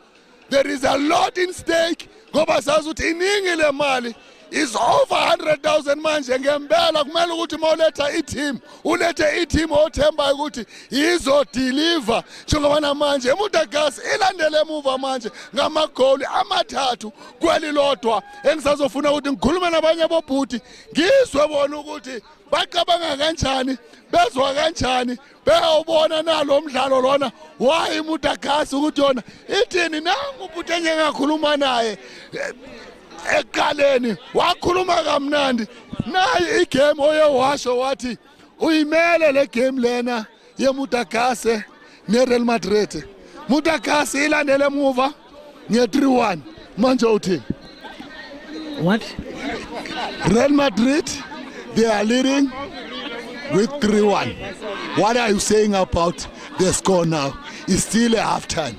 there is a lot in stake. Ngoba sazi ukuthi iningi le mali is over 100,000 manje ngempela kumele ukuthi mawuletha i-team ulethe i-team othemba ukuthi izo deliver njengoba namanje eMutagas ilandele emuva manje ngamagoli amathathu kwelilodwa engisazofuna ukuthi ngikhulume nabanye bobhuti ngizwe bona ukuthi baqabanga kanjani bezwa kanjani beyawubona nalo mdlalo lona why iMutagas ukuthi yona ithini nangu ubhuti engakhuluma naye ekaleni wakhuluma kamnandi naye igame oyewasho wathi uyimele le game lena yeMutagas neReal Madrid. Mutagas ilandele emuva nge-3-1 manje uthini? What? Real Madrid they are leading with 3-1. What are you saying about the score now? It's still a half time.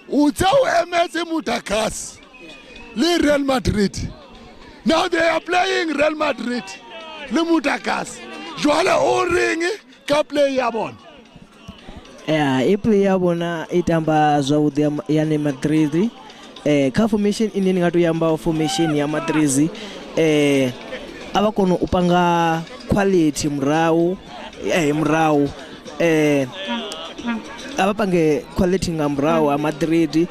Uthe uMethi Mutagas le Real Madrid. Now they are playing Real Madrid le Mutagas. Jwale uringi ka play yabona. I-play yabona itamba zwavhuḓi ya Madrid. Kha formation ine ni nga to yamba formation ya Madrid ava kono u panga quality murahu ava pange quality nga murahu a Madrid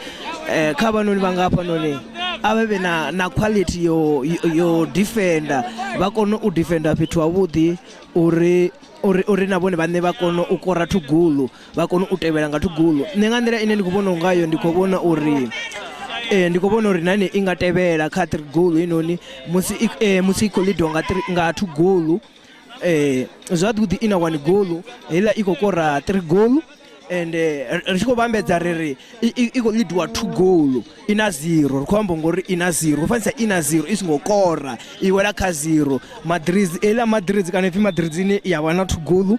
kha vanoni va nga panoni aveve na quality yo defender va kono u defender fhethu havhuḓi uri na vhone vhane vha kono u kora thugulu vha kono u tevhela nga thugulu. Nṋe nga nḓila ine ndi khou vhona ngayo ndi khou vhona uri nani i nga tevhela kha 3 goal inoni musi i khou leadiwa nga 2 goal zwavhuḓi ina 1 goal heiḽa i khou kora 3 goal and ri tshi khou vhambedza ri i khou leadiwa 2 goal ina 0 ri khou amba ngori ina 0 u fanisa ina 0 i songo kora i wela kha 0 Madrid kana ipfi Madrid ine ya vha na 2 goal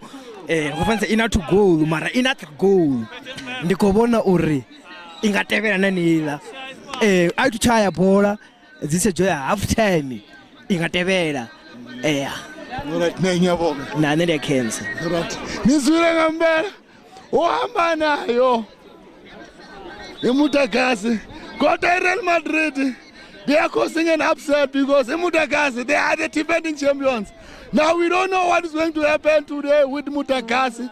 u fanisa ina 2 goal mara ina 3 goal ndi khou vhona uri i nga tevhela na nila a tu chaya bola dzi se joya half time i nga tevhela Ngiyabonga. na nṋe ndi a cancer Right. Nizwile ngempela uhamba nayo iMutagas kodwa iReal Madrid they are causing an upset because iMutagas they are the defending champions. Now we don't know what is going to happen today with Mutagas.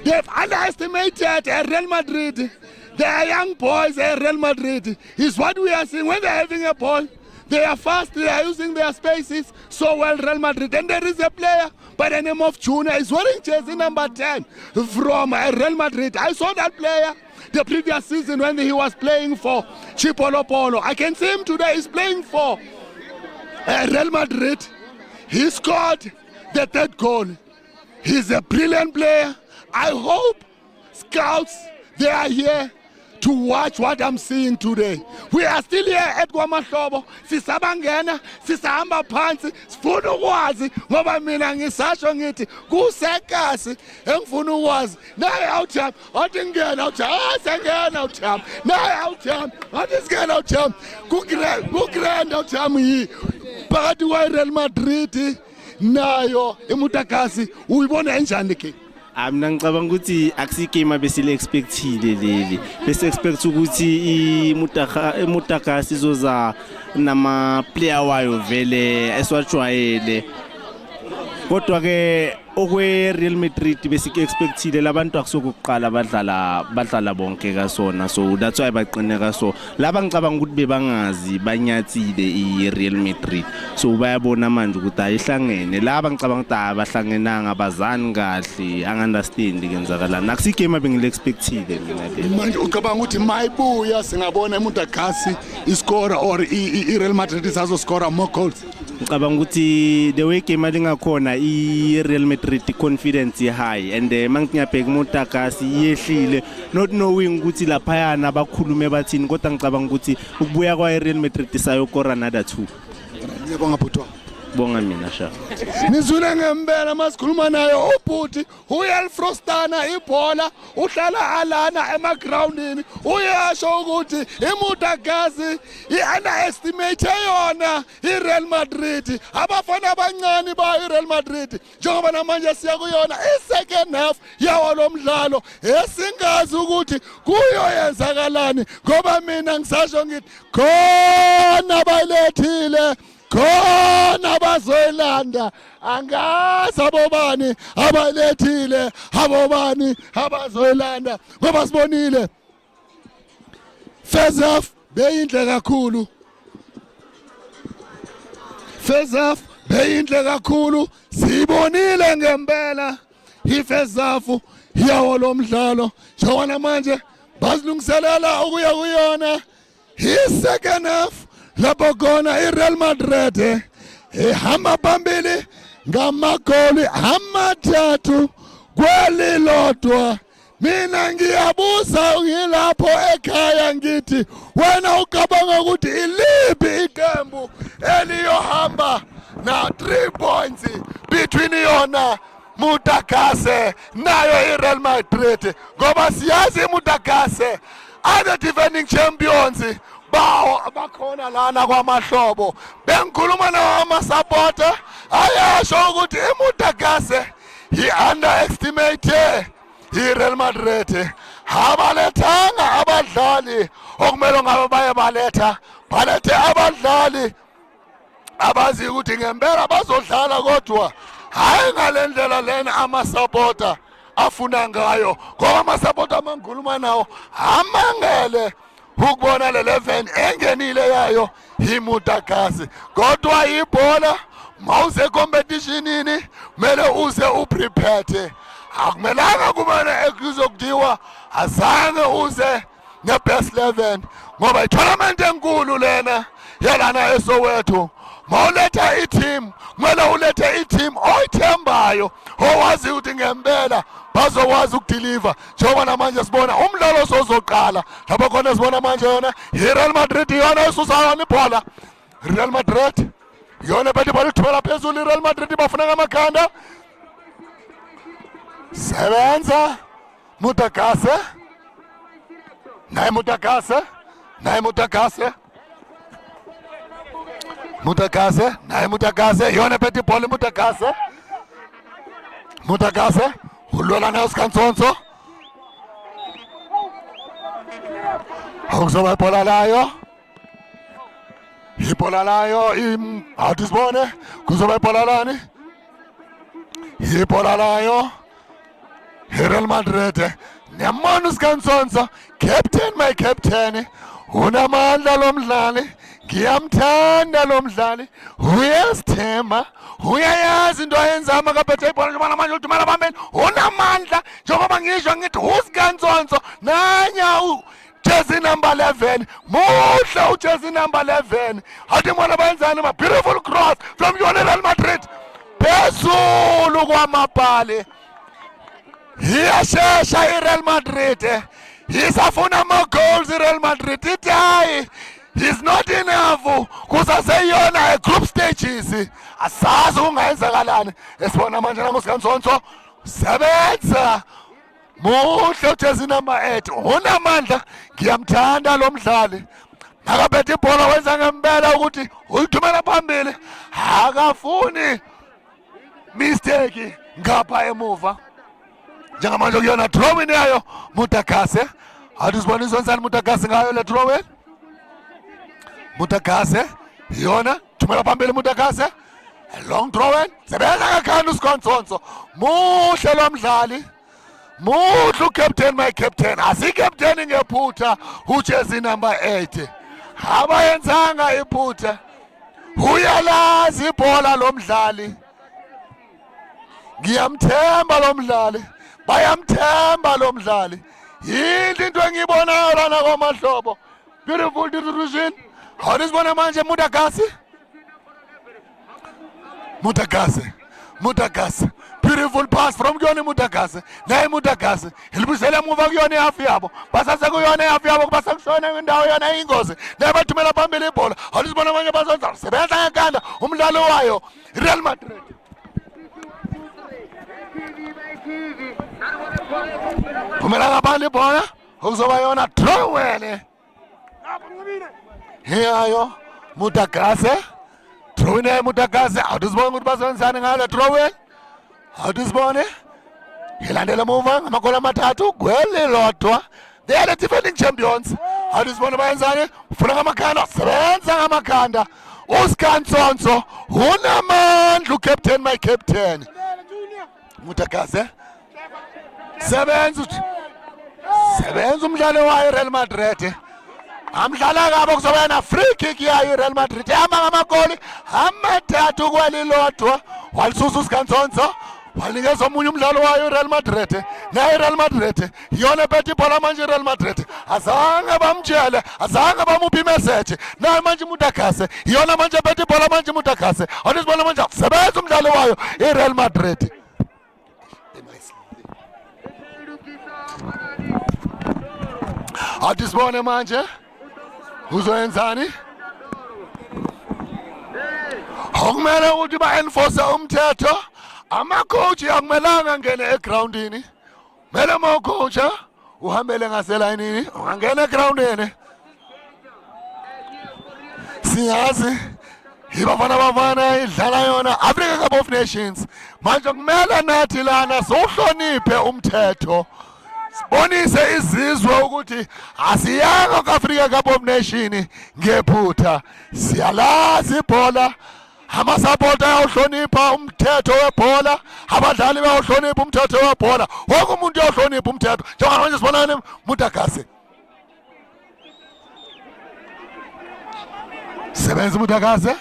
They've underestimated Real Madrid. They are young boys at Real Madrid. Is what we are seeing when they are having a ball. They are fast, they are using their spaces so well, Real Madrid. And there is a player by the name of Junior. He's wearing jersey number 10 from Real Madrid. I saw that player the previous season when he was playing for Chipolopolo. I can see him today. He's playing for Real Madrid. He scored the 3rd goal. He's a brilliant player. I hope scouts, they are here to watch what I'm seeing today. We are still here at KwaMahlobo. Sisabangena, sisahamba phansi, sifuna ukwazi ngoba mina ngisasho ngithi kusekasi engifuna ukwazi. Naye awuthamba, athi ngena awuthamba, sengena awuthamba. Naye awuthamba, athi singena awuthamba. Ku-grand awuthamba yi. Phakathi kwa-Real Madrid nayo iMutagas uyibona kanjani ke? Mina ngicabanga ukuthi akusigame besile expectile leli bese expect ukuthi iMutagas izoza nama player wayo vele eswajwayele kodwa ke okwe Real Madrid basic expectile labantu akusokuqala badlala bonke kasona, so that's why baqineka. So laba ngicabanga ukuthi bebangazi banyatsile i Real Madrid, so bayabona manje ukuthi ayihlangene. Laba ngicabanga ukuthi abahlangenanga abazani kahle, angunderstand kenzakalana, akusigame bengile expectile mina. Manje ucabanga ukuthi mayibuya singabona uMutagasi iscora or i Real Madrid isazoscora more goals? Ngicabanga ukuthi the way game lingakhona i Real Madrid confidence high, and mangiyabheka uMutagasi yehlile, not knowing ukuthi laphayana abakhulume bathini, kodwa ngicabanga ukuthi ukubuya kwa Real Madrid sayokora another 2. Ngiyabonga bhuti. Bonga mina sha. Nizule ngempela masikhuluma nayo ubhuti uYelfrostana ibhola uhlala alana emagroundini uyasho ukuthi iMutagasi i-underestimate yona iReal Madrid, abafana abancane ba iReal Madrid njengoba namanje siya kuyona i-second half yawo lo mdlalo esingazi ukuthi kuyoyenzakalani, ngoba mina ngisasho ngithi khona balethile khona bazoyilanda, angazi abobani abalethile abobani abazoyilanda, ngoba sibonile first half beyinhle kakhulu, first half beyinhle kakhulu, sibonile ngempela i-first half yawo lo mdlalo njengoba manje bazilungiselela ukuya kuyona i-second half lapho khona iReal Madrid ihamba phambili ngamagoli amathathu kwelilodwa. Mina ngiyabuza ngilapho ekhaya ngithi wena ucabanga ukuthi iliphi iqembu eliyohamba na 3 points between yona Mutagasi nayo iReal Madrid, ngoba siyazi iMutagasi are defending champions bawo abakhona lana kwamahlobo. Bengikhuluma nawo ama-supporter ayasho ukuthi iMutagasi i-underestimate iReal Madrid, abalethanga abadlali okumele ngabe baye balethe abadlali abazi ukuthi ngempela bazodlala, kodwa hayi ngale ndlela lena ama-supporter afuna ngayo, ngoba ama-supporter amangikhuluma nawo amangele ukubona le 11 engenile yayo iMutagasi, kodwa ibhola mawuse competitionini mele uze uprepare. Akumelanga kumele ekuzokuthiwa azange uze ne-best 11, ngoba i-tournament enkulu lena yalana eSoweto. Mawuletha i-team kumele ulethe i-team oyithembayo, owazi ukuthi ngempela bazokwazi ukudeliver. Njengoba namanje sibona umdlalo sozoqala lapho khona sibona manje yona iReal Madrid yona esusayona ibhola. Real Madrid yona bethu balithumela phezulu, iReal Madrid bafuna ngamakhanda. Sebenza Mutagasi, naye Mutagasi naye Mutagasi yona bethu ibhola Mutagasi ulwela nayo Skantsonso, akuzoba ibhola layo awuthi sibone kuzoba ibhola lani, ibhola layo iReal Madrid. Nemanu Skantsonso, captain, my captain, unamandla lo mdlali, ngiyamthanda lo mdlali, uyasithemba, uyayazi into ayenza makaphethe ibhola njengoba manje uthumela phambili, unamandla njengoba ngisho ngithi uSkantsonso nanya jersey number 11, muhle ujersey number 11. Athi bona bayenzani ma beautiful cross from Real Madrid phezulu kwamabhali. Iyashesha iReal Madrid, isafuna more goals iReal Madrid. Ithi hayi is not enough kusaseyona e-group stages, asazi kungayenzakalani. Esibona manje nangoSkantsonso sebenza muhle ujersey number 8, unamandla, ngiyamthanda lo mdlali. Nakaphethe ibhola wenza ngempela ukuthi uyithumela phambili, akafuni mistake ngapha emuva. Njengamanje kuyona drawing yayo Mutagasi. Athi sibona izonsani Mutagasi ngayo le drawing. Mutagasi yona thumela phambili Mutagasi long throw in sebenza ngakhanda uSkhonsonso muhle lo mdlali muhle ucaptain my captain asicaptain ngephutha ujezi number 8 abayenzanga iphutha uyalazi ibhola lo mdlali ngiyamthemba lo mdlali bayamthemba lo mdlali yini into engiyibonayo lana komahlobo beautiful distribution awusibona manje Mutagase beautiful pass from kuyona Mutagase naye Mutagase ilibusela emuva kuyona ihafu yabo basase kuyona ihafu yabo basakushona indawo yona ingozi nabathumela phambili ibhola awusibona manje bazonza sebenza ngekanda umdlalo wayo Real Madrid phumela ngaphandle ibhola okuzoba yona draw wele hiyayo Mutagase Throwing Mutagase awusibona ukuthi bazenzani ngale throw awusibone ilandela emuva ngamagola amathathu gwele lodwa they are the defending champions awusibona bayenzani ufuna ngamakhanda sebenza ngamakhanda uSkhonsonso unamandla ucaptain my captain Mutagase sebenza umdlalo wayo Real Madrid amdlala ngabo kuzoba na free kick yayo Real Madrid ehamba ngamagoli amathathu kwalilodwa walisusa uSkhonsonso wanikeza omunye umdlalo wayo Real Madrid naye Real Madrid yona bethe ibhola manje Real Madrid azange bamtshele azange bamuphi message naye manje Mutagase yona manje bethe ibhola manje Mutagase awusibona manje sebenza umdlalo wayo iReal Madrid awusibona manje uzoyenzani okumele ukuthi ba-enforce umthetho ama-coach akumelanga ngene egroundini mele ma-coach uhambele ngaselayinini ungangena egroundini siyazi ibafana idlala yona Africa Cup of Nations manje kumele nathi lana sohloniphe umthetho sibonise izizwe ukuthi asiyanga ku-Africa Cup of Nations ngephutha siyalazi ibhola amasapota ayawuhlonipha umthetho webhola abadlali bayawuhlonipha umthetho webhola wonke umuntu uyahlonipha umthetho njengoba manje sibonana Mutagase sebenza Mutagase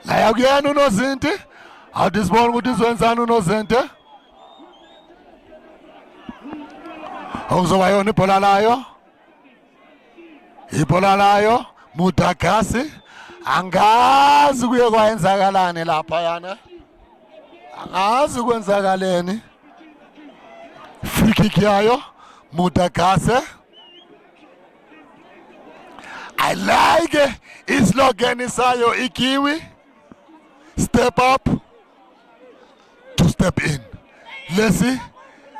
la yakuyena unozinti awusibona ukuthi izwenzani unozinti okuzoba yona ibhola layo Mutagase angazi kuye kwayenzakalani lapha yana angazi kwenzakaleni free kick yayo Mutagase I like islogan sayo ikiwi step up to step in let's see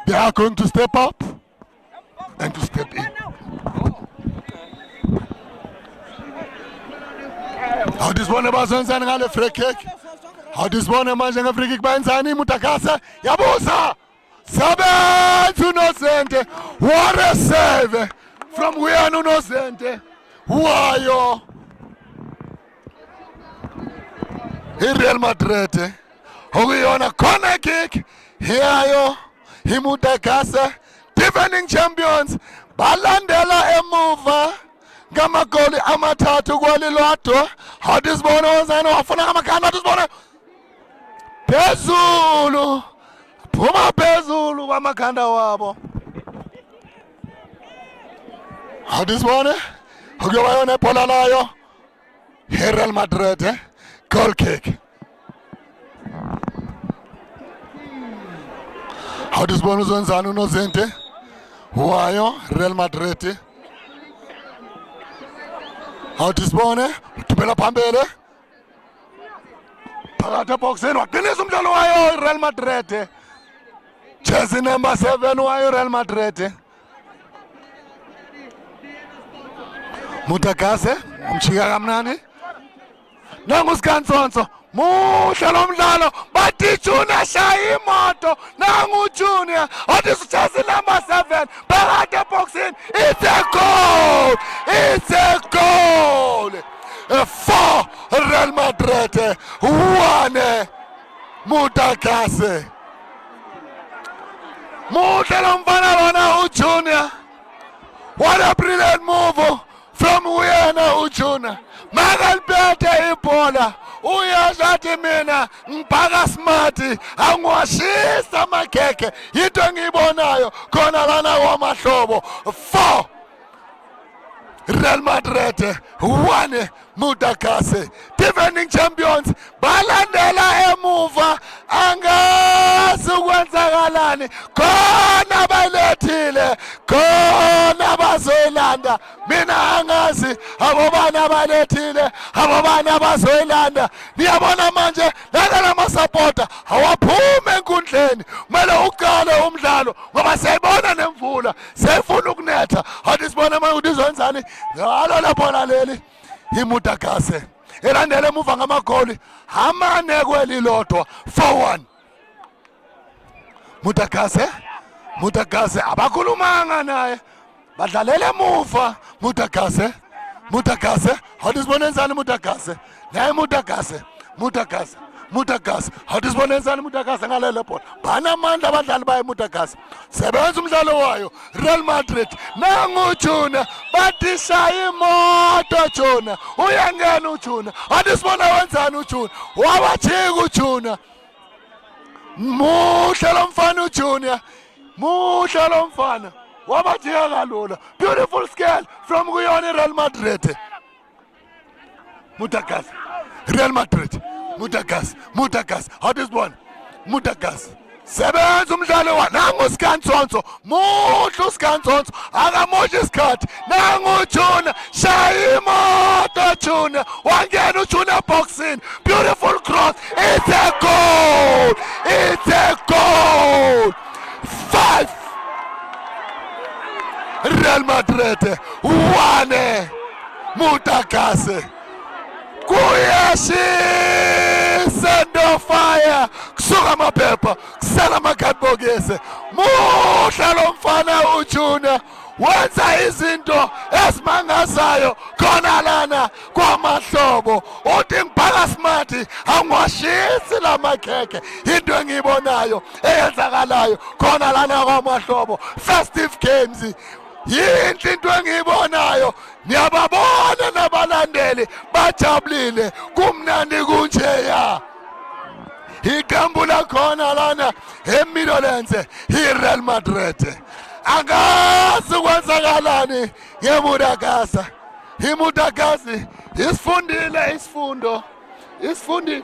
they are going to step up and to step in awusibona bazenzani ngale free kick awusibona manje nge free kick bayenzani Mutagase yabuza sebenza uNozente what a save from Uyana uNozente wayo iReal Madrid okuyona corner kick hiyayo Mutagase defending champions balandela emuva ngamagoli amathathu kwalilodwa awusibona wenzani wafuna ngamakhanda awusibona phezulu phuma phezulu kwamakhanda wabo awusibona okuyoba yona ibhola layo iReal Madrid goal kick awusibona uzenzani uNozente wayo Real Madrid awusibone uthumela phambili phakathi eboxini waqinisa umdlalo wayo iReal Madrid jersey number 7 wayo iReal Madrid Mutagase umchika kamnani nangu uSkhonsonso muhle lo mdlalo bathi Junior shaya imoto nangu Junior athi jersey number 7 phakathi eboxini it's a goal for Real Madrid 1 Mutakase. Muhle lo mfana lona uJunior. What a brilliant move from uyena uJunior. Makaliphethe ibhola. Uyazathi mina ngibhaka smart angiwashisa amakhekhe into engiyibonayo khona lana kwamahlobo 4 Real Madrid 1 Mutakase defending champions balandela emuva angazi ukwenzakalani khona balethile khona bazoyilanda mina angazi abobana balethile abobana bazoyilanda niyabona manje lana masupporter awaphume enkundleni kumele uqale umdlalo ngoba siyayibona nemvula siyafuna ukunetha athi sibone manje ukuthi izwenzani ngalo lapho laleli iMutakase elandele emuva ngamagoli amane kwelilodwa 4-1 Mutakase abakhulumanga naye badlalela emuva Mutakase athi sibone enzani Mutakase naye Mutakase athi sibone enzani Mutakase ngalelo bhola banamandla abadlali baye Mutakase sebenza umdlalo wayo Real Madrid nangu Juna bathi shaya imoto Juna uyangena uJuna athi sibona wenzani uJuna wabajika uJuna muhle lo mfana uJunior muhle lo mfana wabajika kalula beautiful skill from kuyona Real Madrid Mutakase Real Madrid Mutakase athi sibona Mutakase sebenza umdlalo wa nangu Skantsonso muhle uSkantsonso akamoshi isikhathi nangu uJuna shaya imoto Juna wangena uJuna boxing beautiful cross it's a goal 5 Real Madrid 1 Mutakase kuyashisa ndo fire kusuka amaphepha kusala amakhadibokisi muhle lo mfana uJuna wenza izinto ezimangazayo khona lana kwamahlobo uthi ngibhaka smart angiwashisi lamakhekhe into engiyibonayo eyenzakalayo khona lana kwamahlobo festive games yinhle into engiyibonayo niyababona nabalandeli bajabulile kumnandi kunjeya iqembu lakhona lana eMidlands iReal Madrid angazi kwenzakalani ngeMutakase iMutakase isifundile isifundo isifundile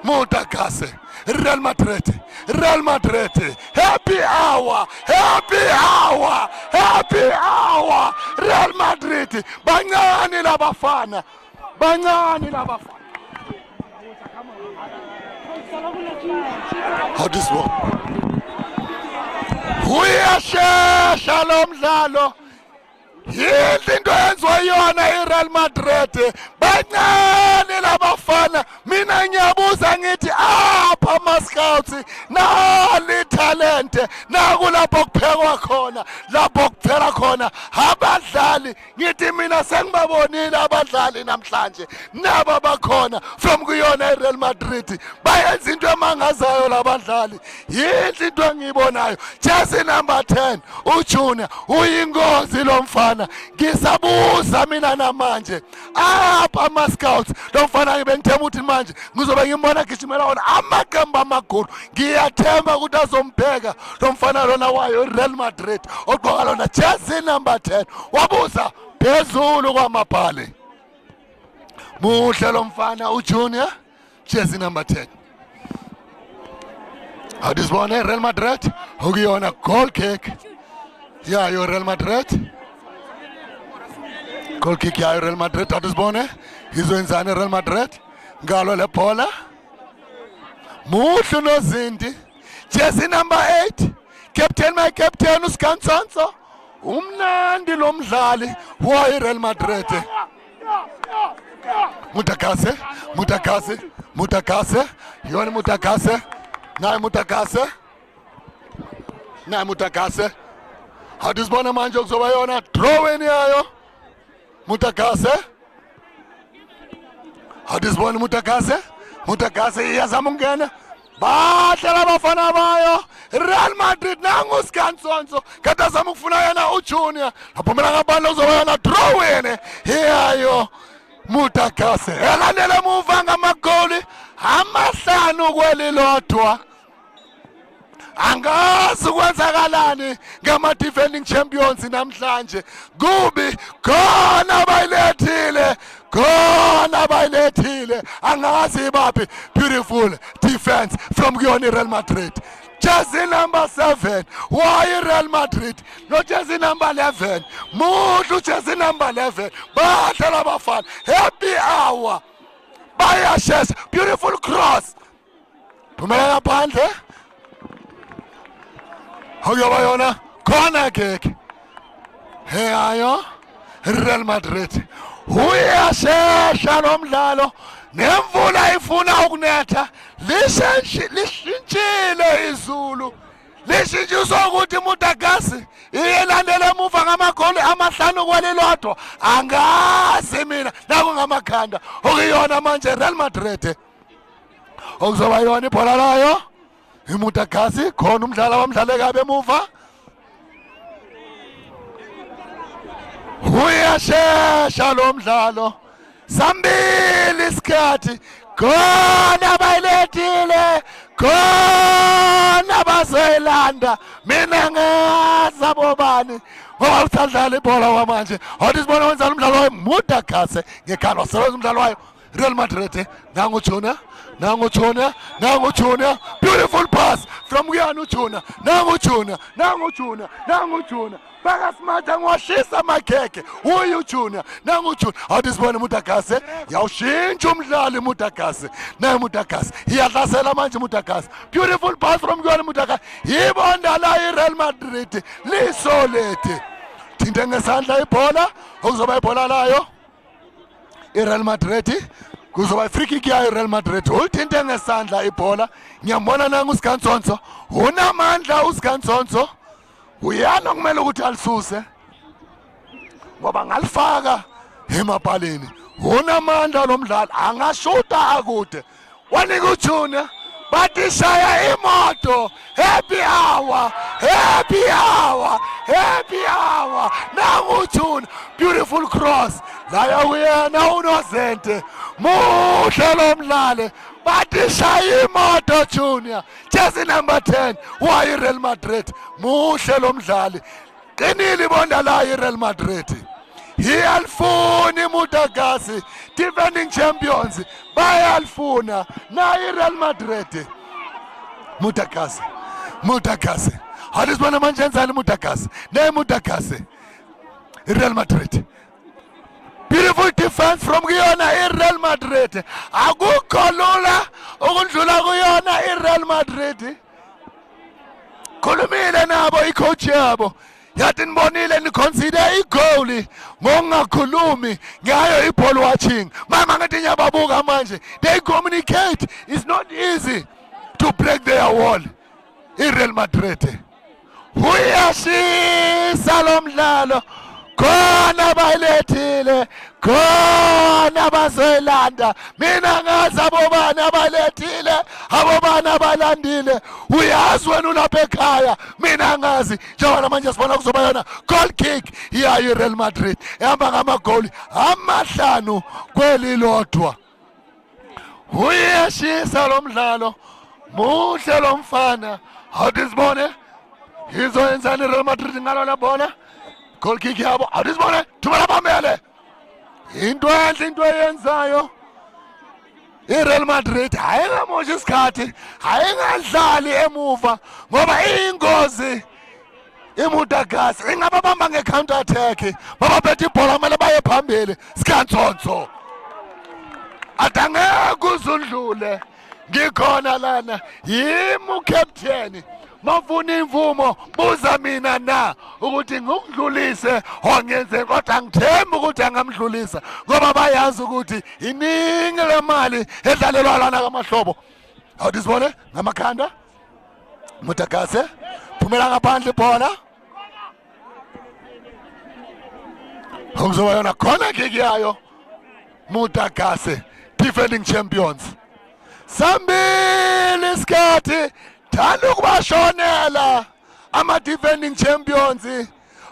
Mutakase Real Madrid happy hour Real Madrid bancane labafana how this one uyashesha lo mdlalo yinhle into yenziwa yona iReal Madrid bancane labafana mina ngiyabuza ngithi apha ama-scouts nali talent nakulapho kuphekwa khona lapho kuphela khona abadlali ngithi mina sengibabonile abadlali namhlanje naba bakhona from kuyona iReal Madrid bayenza into emangazayo labadlali yinhle into engiyibonayo jersey number 10 uJunior uyingozi lo mfana ngisabuza mina namanje apha ama-scouts lo mfana ngibe ngithemba ukuthi manje ngizobe ngimbona gijimela wona amaqembu amakhulu ngiyathemba ukuthi azombheka lo mfana lona wayo iReal Madrid ogqoka lona jersey number 10 wabuza phezulu kwamabhale muhle lo mfana uJunior jersey number 10 adisibone Real Madrid ukuyona goal kick yayo Real Madrid goal kick yayo Real Madrid adisibone izoyenzani Real Madrid ngalo le bola muhle noZindi jersey number 8 my captain uSkantsonso umnandi lo mdlali wa Real Madrid Mutakase yona Mutakase naye Mutakase naye Mutagase hathi sibona manje kuzoba yona drawing yayo Mutagase hathi sibona Mutagase iyazama ukungena bahlela abafana bayo Real Madrid nangu Scansonso kade azama ukufuna yena uJunior aphumela ngabani kuzoba yona drawing yayo Mutagase elandela emuva ngamagoli 5 kwelilodwa angazi kwenzakalani ngama defending champions namhlanje kubi khona bayilethile angazi baphi beautiful defense from kuyona Real Madrid jersey number 7 why Real Madrid no jersey number 11 muhlu jersey number 11 badlala abafana happy hour bayashesha beautiful cross phumela ngaphandle Hoyoba yona khona keke heyayo Real Madrid uyashesha lo mdlalo nemvula ifuna ukunetha lishintshile izulu lishintshiswa ukuthi Mutagase iyelandela emuva ngamagoli 5 kwelilodwa angazi mina nakungamakhanda okuyona manje Real Madrid okuzoba yona ibhola layo Mutagase khona umdlalo wamdlale kabe emuva uyashesha lo mdlalo sambili isikhathi khona bayilethile khona bazoyilanda mina ngazi abobani ngoba uthandala ibhola wamanje athi sibona wenza umdlalo wayo Mutagase ngekhalo wasebenza umdlalo wayo Real Madrid nangu Junior beautiful pass from Guyana Junior nangu Junior bakasimata ngwashisa makheke uyu Junior nangu Junior athi sibone Mutagase yawushintsha umdlali Mutagase naye Mutagase iyahlasela manje Mutagase beautiful pass from Guyana Mutagase yibonda la iReal Madrid lisolete thinte ngesandla ibhola okuzoba ibhola layo iReal Madrid kuzoba free kick ya Real Madrid ulithinte ngesandla ibhola ngiyambona nangu uScansonso unamandla uScansonso uyana kumele ukuthi alisuse ngoba ngalifaka emapaleni unamandla lo mdlali angashuta akude wanika uJunior bathi shaya imoto happy hour nangu uJunior beautiful cross la uyena uNozente muhle lo mdlali bathi shaya imoto Junior jersey number 10 wa Real Madrid muhle lo mdlali qinile ibonda la Real Madrid iyalifuna Mutagase defending champions bayalifuna na Real Madrid Mutagase alisibona manje enzani Mutagase ne Mutagase Real Madrid beautiful defense from kuyona Real Madrid akukho lula ukundlula kuyona Real Madrid khulumile nabo icoach yabo yathi nibonile ni consider igoal ngongakhulumi ngayo iball watching mama ngathi nyababuka manje they communicate it's not easy to break their wall Real Madrid uyashisa lo mdlalo khona bayilethile khona bazoyilanda mina ngazi abobani abalethile abobani abalandile uyazi wena ulapha ekhaya mina ngazi njengoba manje sibona kuzoba yona goal kick ya Real Madrid ehamba ngamagoli 5 kwelilodwa uyashisa lo mdlalo muhle lo mfana athi sibone izoyenzani Real Madrid ngalo la bola goal kick yabo athi sibone thumela phambili into enhle into eyenzayo iReal Madrid ayingamoshi isikhathi ayingadlali emuva ngoba ingozi iMutagase ingababamba ngecounter attack babaphethe ibhola kumele baye phambili Scansonso adangeke uzundlule ngikhona lana yimi ucaptain mafuna imvumo buza mina na ukuthi ngikudlulise ongenze kodwa ngithemba ukuthi angamdlulisa ngoba bayazi ukuthi iningi lemali edlalelwa lana kamahlobo awudisibone ngamakhanda Mutagase Thumela ngaphandle ibhola. Okuzoba yona khona kick yayo. Mutagase defending champions. Sambili isikhathi thanda ukubashonela ama defending champions.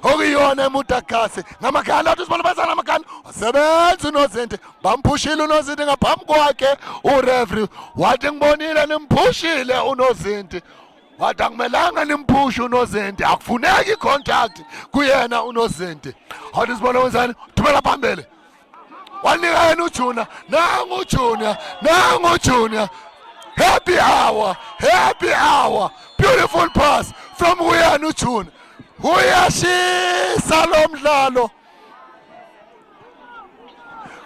Okuyona Mutagase ngamakhanda athi sibona bazana amakhanda wasebenza uNozinti bamphushile uNozinti ngaphambi kwakhe ureferee wathi ngibonile nimphushile uNozinti wathi akumelanga nimphushe uNozinti akufuneki icontact kuyena uNozinti wathi sibona wenzani thumela phambili wanika yena uJunior nangu Junior happy hour beautiful pass from uyena uJunior uyashisa lo mdlalo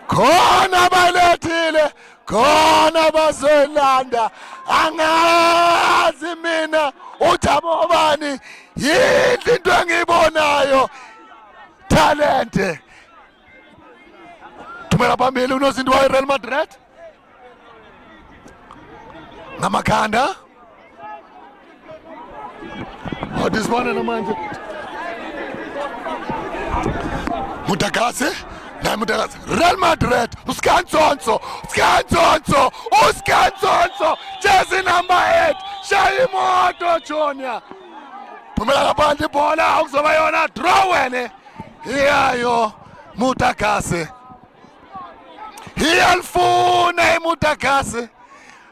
khona balethile khona bazolanda angazi mina uJabo bani yini into engiyibonayo talente thumela phambili uNozinti wa Real Madrid ngamakhanda odisibona namanje Mutagase Real Madrid uSkantsonso jersey number 8 shaya imoto Junior phumela ngaphandle ibhola akuzoba yona draw wena iyayo Mutagase iyalifuna iMutagase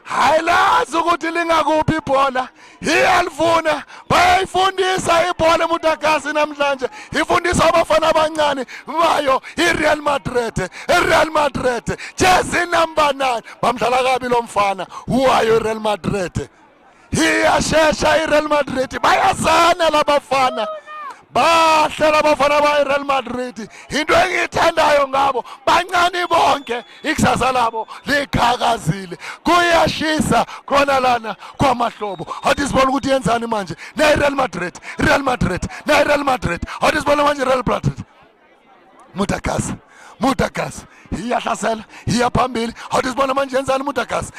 hayilazi ukuthi lingakuphi ibhola iyalifuna bayayifundisa ibhola eMutagase namhlanje ifundisa abafana abancane bayo iReal Madrid jersey number 9 bamdlala kabi lo mfana uwayo iReal Madrid iyashesha iReal Madrid bayazana labafana bahlela abafana bayiReal Madrid into engiyithandayo ngabo bancane bonke ikusasa labo liqhakazile kuyashisa khona lana kwamahlobo athi sibona ukuthi yenzani manje neReal Madrid athi sibona manje Real Madrid Mutagase iyahlasela iyaphambili athi sibona manje yenzani Mutagase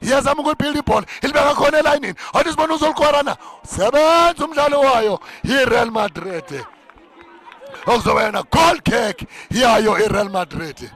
iyazama ukubuild ibhola ilibeka khona elayinini athi sibona uzolikhwarana sebenza umdlalo wayo iReal Madrid okuzoba yena goal kick yayo iReal Madrid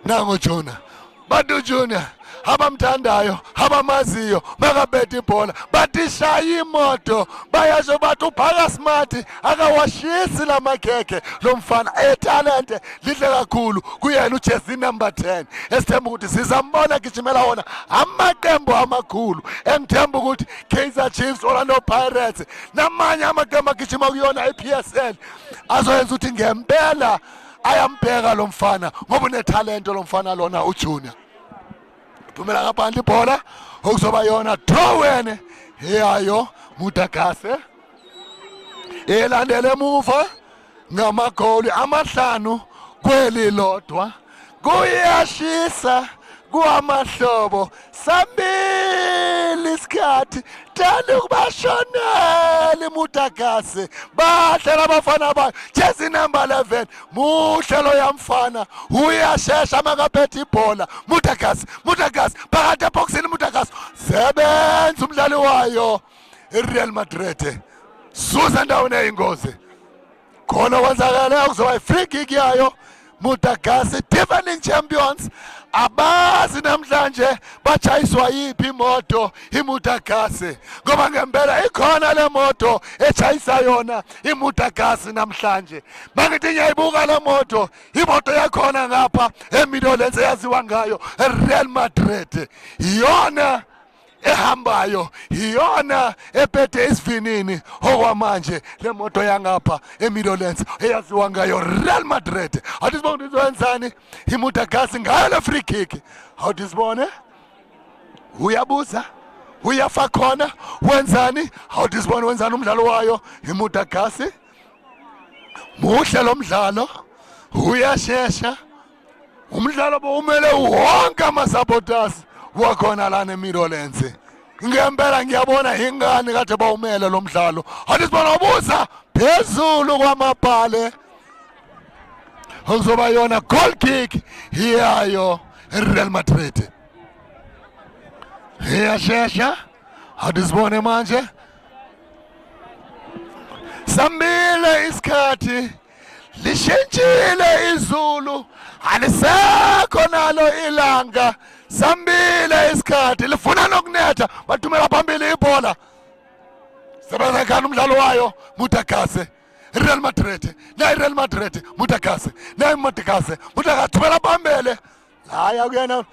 nango Junior abamthandayo abamaziyo bakabetha ibhola bathi shaya imoto bayasho bathi uphaka smart akawashisi lamakhekhe lo mfana etalente lihle kakhulu kuyena ujersey number 10 esithemba ukuthi sizambona gijimela wona amaqembu amakhulu engithemba ukuthi Kaizer Chiefs Orlando Pirates namanye amaqembu agijima kuyona iPSL azoyenza ukuthi ngempela ayambheka lo mfana ngoba unetalente lo mfana lona uJunior thumela ngaphandle ibhola okuzoba yona draw wena iyayo Mutagase elandele emuva ngamagoli amahlanu kwelilodwa kuyashisa kuamahlobo sambili isikhathi thanda ukubashonela Mutagase bahlela abafana bayo jersey number 11 muhle lo yamfana uyashesha makaphethe ibhola Mutagase phakathi eboxini Mutagase sebenza umdlali wayo iReal Madrid suza endaweni eyingozi khona kwenzakala kuzoba ifree kick yayo Mutagase defending champions abazi namhlanje bachayiswa yiphi imoto iMutagase ngoba ngempela ikhona le moto echayisa yona iMutagase namhlanje mangithi ngiyayibuka le moto imoto yakhona ngapha eMidlands eyaziwa ngayo eReal Madrid iyona ehambayo iyona ephethe isivinini okwamanje le moto yangapha eMidlands eyaziwa ngayo Real Madrid athi sibone izowenzani iMutagase ngayo le free kick athi sibone uyabuza uyafa khona wenzani athi sibone wenzani umdlalo wayo iMutagase muhle lo mdlalo uyashesha umdlalo bomele wonke amasupporters wakhona lana eMidlands ngempela ngiyabona ingane kade bawumele lo mdlalo athi sibona ubuza phezulu kwamabhale okuzoba yona goal kick iyayo iReal Madrid iyashesha athi sibone manje sambile isikhathi lishintshile izulu alisekho nalo ilanga sambile isikhathi lifuna nokunetha bathumela phambili ibhola sebenza khona umdlalo wayo Mutakase Real Madrid Real Madrid Mutakase Mutakase thumela phambili haya kuyena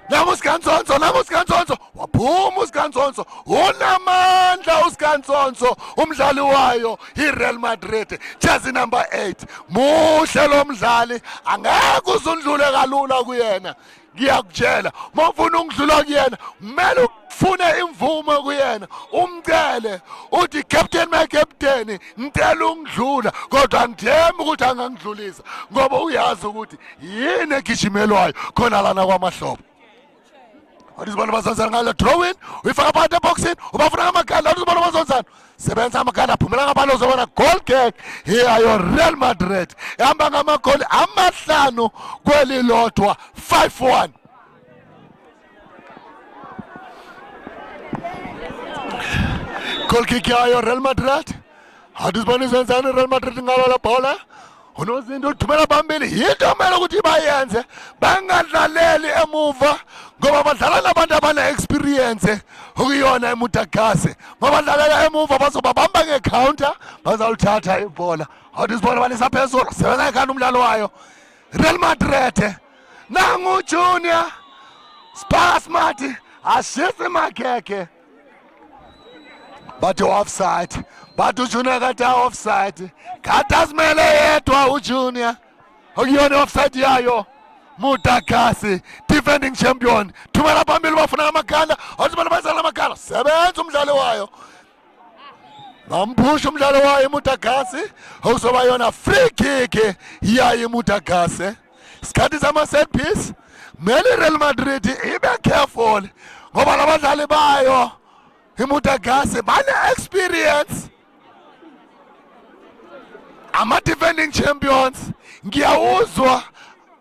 namusikantsonso waphuma usikantsonso unamandla usikantsonso umdlali wayo iReal Madrid jersey number 8 muhle lo mdlali angeke uzundlule kalula kuyena ngiyakutshela mawufuna ukudlula kuyena kumele ufune imvumo kuyena umcele uthi captain my captain ngicela ungidlula kodwa ngithemba ukuthi angangidlulisa ngoba uyazi ukuthi yini egijimelwayo khona lana kwamahlobo Adizibona bazonzana ngale drawing uyifaka phakathi eboxini ubafuna amagala adizibona bazonzana sebenza amagala aphumela ngaphandle uzobona goal kick hiyayo Real Madrid ehamba ngamagoli amahlanu kwelilodwa 5-1 goal kick yayo Real Madrid adizibona izenzana Real Madrid ngalo la bola unozinto uthumela phambili yinto mele ukuthi bayenze bangadlaleli emuva ngoba badlala nabantu abane experience ukuyona eMutakase mabadlalela emuva bazobabamba ngecounter bazawuthatha ibhola awudizibona balisa phezulu sebenza ekhanda umdlalo wayo Real Madrid nangu Junior Smart ashise makeke bathi offside bathi uJunior kata offside kata simele yedwa uJunior okuyona offside yayo Mutakase defending champion thumela phambili bafuna amaganda awuzibona bazala amaganda sebenza umdlalo wayo bamphusha umdlalo wayo Mutakase okuzoba yona free kick yayo Mutakase isikhathi sama set piece kumele Real Madrid ibe careful ngoba labadlali bayo iMutakase bane experience ama defending champions ngiyawuzwa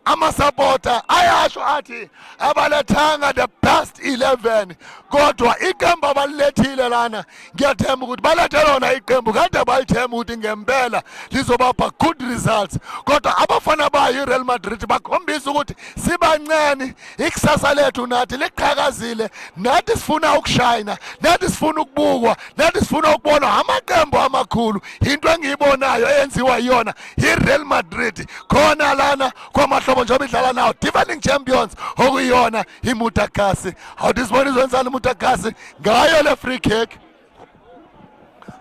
amasupporter ayasho athi abalethanga the best 11 kodwa iqembu abalilethile lana ngiyathemba ukuthi balethela lona iqembu kade balithemba ukuthi ngempela lizobapha good results kodwa abafana bayo iReal Madrid bakhombisa ukuthi sibancane ikusasa lethu nathi liqhakazile nathi sifuna ukushayina nathi sifuna ukubukwa nathi sifuna ukubona amaqembu amakhulu into engiyibonayo eyenziwa yona iReal Madrid khona lana kwamahlobo njengoba idlala nawo defending champions okuyona iMutakase awudizibona izwenzana iMutakase ngayo le free kick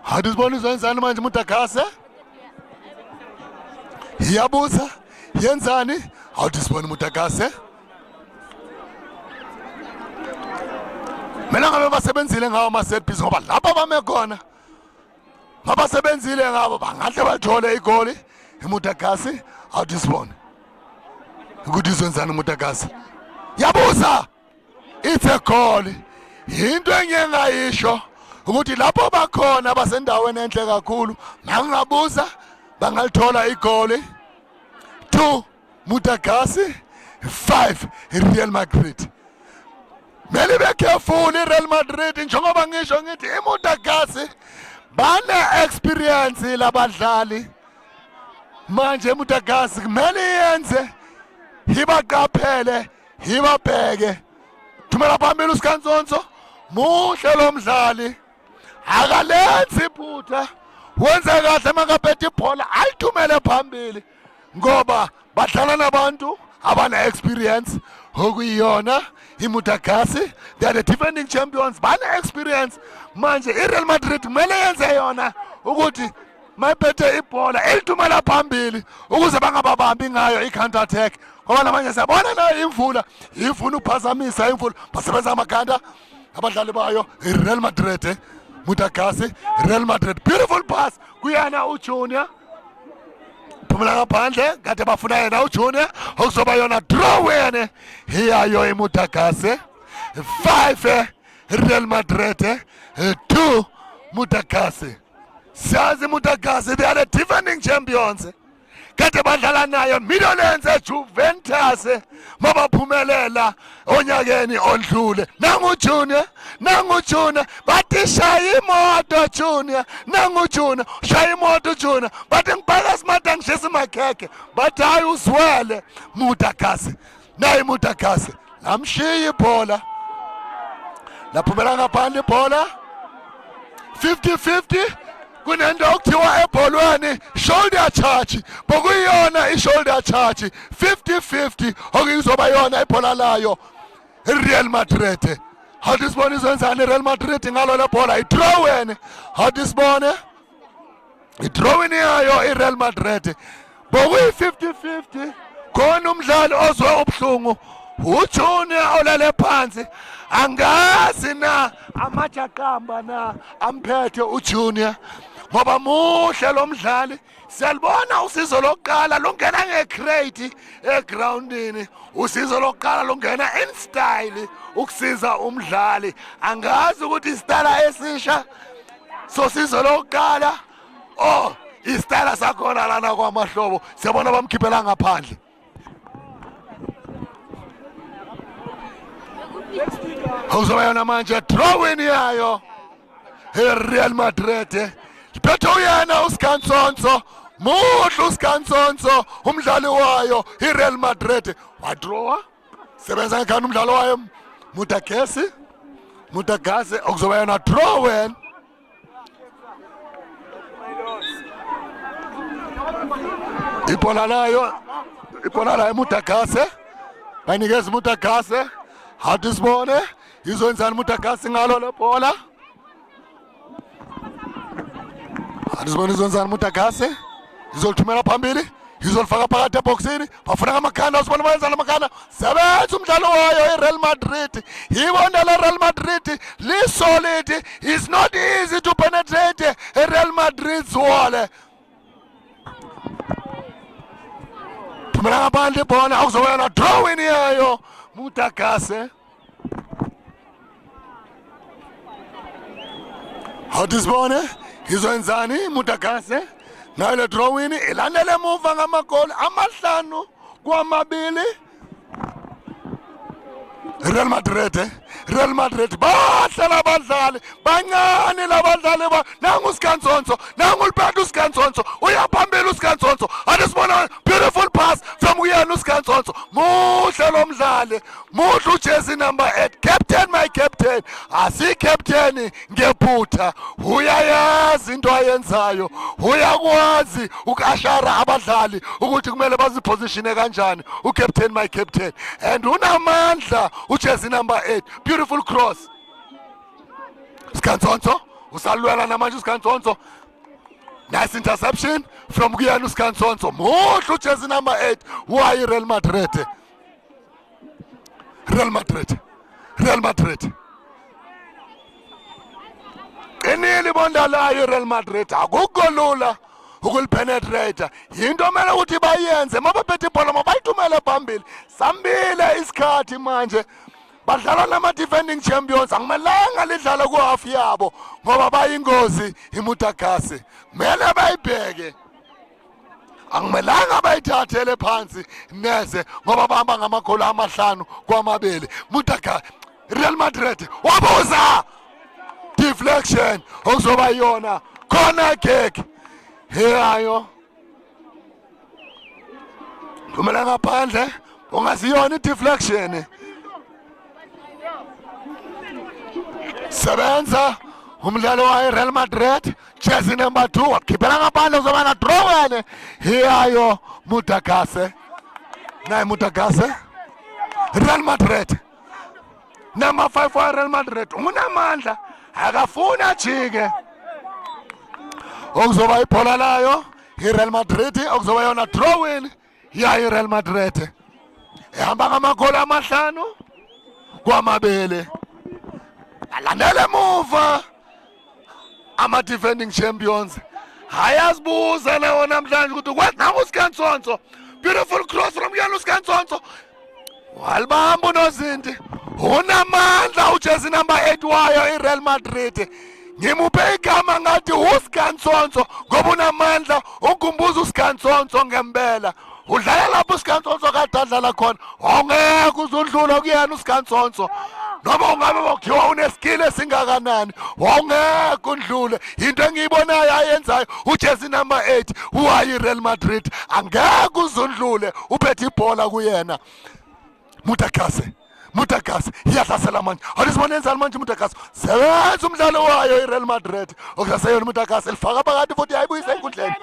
awudizibona izwenzana manje iMutakase iyabuza yenzani awudizibona iMutakase mina ngabe basebenzile ngawo ama set piece ngoba lapha bame khona mabasebenzile ngabo bangahle bathole igoli iMutakase awudizibona ukuthi izwenzana uMutakase yabuza it's a goal into engiyengayisho ukuthi lapho bakhona basendaweni enhle kakhulu mangabuza bangalithola igoli 2 Mutakase 5 Real Madrid mele be careful iReal Madrid njengoba ngisho ngithi iMutakase bane experience labadlali manje iMutakase kumele yenze hibaqaphele hibabheke thumela phambili uSikantsonso muhle lo mdlali akalenzi iphutha wenza kahle makaphethe ibhola ayithumele phambili ngoba badlala nabantu abana experience okuyiyona iMutakase they are the defending champions bana experience manje iReal Madrid kumele yenze yona ukuthi mayiphethe ibhola elithumela phambili ukuze bangababambi ngayo i-counter attack ngoba namanje siyabona nayo imvula ifuna ukuphazamisa imvula basebenza amaganda abadlali bayo iReal Madrid Mutakase Real Madrid beautiful pass kuyana uJunior phumela ngaphandle kade bafuna yena uJunior okuzoba yona draw wene hiyayo iMutakase 5 Real Madrid 2 Mutakase Siyazi Mutakase they are the defending champions kade badlala nayo Midlands eJuventus mabaphumelela onyakeni ondlule. Nangu Junior bathi shaya imoto Junior, nangu Junior shaya imoto Junior, bathi ngibhaka smart angishisa makheke, bathi hayi uzwele Mutagase. Nayi Mutagase lamshiya ibhola, laphumela ngaphandle ibhola 50-50. Kunento okuthiwa ebholweni shoulder charge, bokuyiyona i-shoulder charge 50-50 okuyizoba yona ibhola layo Real Madrid. How disibone izenzani Real Madrid ngalo le bhola i-throw-in. How disibone i-throw-in yayo i-Real Madrid, bokuyi 50-50. Khona umdlali ozwe ubuhlungu uJunior olale phansi, angazi na amajaqamba na amphethe uJunior ngoba muhle lo mdlali. Siyalibona usizo lokuqala lungena ngecrate egroundini, usizo lokuqala lungena in style ukusiza umdlali. Angazi ukuthi isitala esisha sosizo lokuqala isitala sakhona lana kwaMahlobo siyabona bamkhiphela ngaphandle. Uzoba yona manje throw-in yayo Real Madrid. Phethe uyena uSkansonso, muhle uSkansonso umdlali wayo iReal Madrid. Wadrawa sebenza ngani umdlalo wayo Mutagase okuzoba yona throw-in. Ibhola layo Mutagase, bayinikeza Mutagase. How disibone izenzani Mutagase ngalo le bhola. How disibone izenzani Mutagase izolithumela phambili, izolifaka phakathi eboxini, bafuna ngamakhanda usibona bayenzana amakhanda. Sebenza umdlalo wayo iReal Madrid. Ibona la Real Madrid li solid. It's not easy to penetrate Real Madrid's wall. Thumela ngaphandle ibhola akuzoba yona throw-in yayo Mutagase. How disibone izwenzani Mutagase nayo le throw-in ilandele emuva ngamagoli 5-2. Real Madrid bahlala abadlali bancane labadlali nangu uSkansonso, nangu uliphethe uSkansonso, uyaphambili uSkansonso. Adisibona beautiful pass from uyena uSkansonso, muhle lo mdlali, muhle ujersey number 8, captain, my captain. Asi captain ngephutha, uyayazi into ayenzayo, uyakwazi ukashara abadlali ukuthi kumele bazipositione kanjani ucaptain, my captain, and unamandla ujersey number 8. Beautiful cross. Skansonso usalwela namanje uSkansonso. Nice interception from Guyana Skansonso. Muhle ujersey number 8 wa Real Madrid. Eneli bonda layo Real Madrid akukho lula ukulipenetrate. Into mele ukuthi bayenze mabaphethe ibhola mabayithumele phambili. Sambile isikhathi manje. Badlala nama defending champions, akumelanga lidlala ku half yabo ngoba bayingozi iMutagase. Kumele bayibheke. Akumelanga bayithathele phansi neze ngoba bahamba ngamagoli 5-2. Mutagase Real Madrid wabuza deflection okuzoba yona corner kick. Heyayo kumele ngaphandle ungasiyona deflection. Sebenza umdlalo wa Real Madrid jersey number 2 wakhiphela ngaphandle uzoba na throw-in. Heyayo Mutagase, naye Mutagase Real Madrid number 5 wa Real Madrid unamandla akafuna jike. Okuzoba ibhola layo iReal Madrid okuzoba yona throw-in ya iReal Madrid ehamba ngamagoli 5-2. Alandele muva ama defending champions. Hayazibuza nawo namhlanje ukuthi what now uSkansonso. Beautiful cross from Jan uSkansonso. Walibamba uNozinti. Unamandla ujersey number 8 wayo iReal Madrid. ngimuphe igama ngathi uSigantsonso ngoba unamandla ukumbuza uSigantsonso ngempela udlala lapho uSigantsonso kade adlala khona awungeke uzundlula kuyena uSigantsonso noma ungabe bokuthiwa uneskill esingakanani awungeke undlule into engiyibonayo ayenzayo ujersey number 8 uhayi Real Madrid angeke uzundlule uphethe ibhola kuyena Mutakase iyahlasela manje alisibona enzani manje Mutakase sebenza umdlalo wayo iReal Madrid okusaseyona Mutakase lifaka phakathi futhi ayibuyisa enkundleni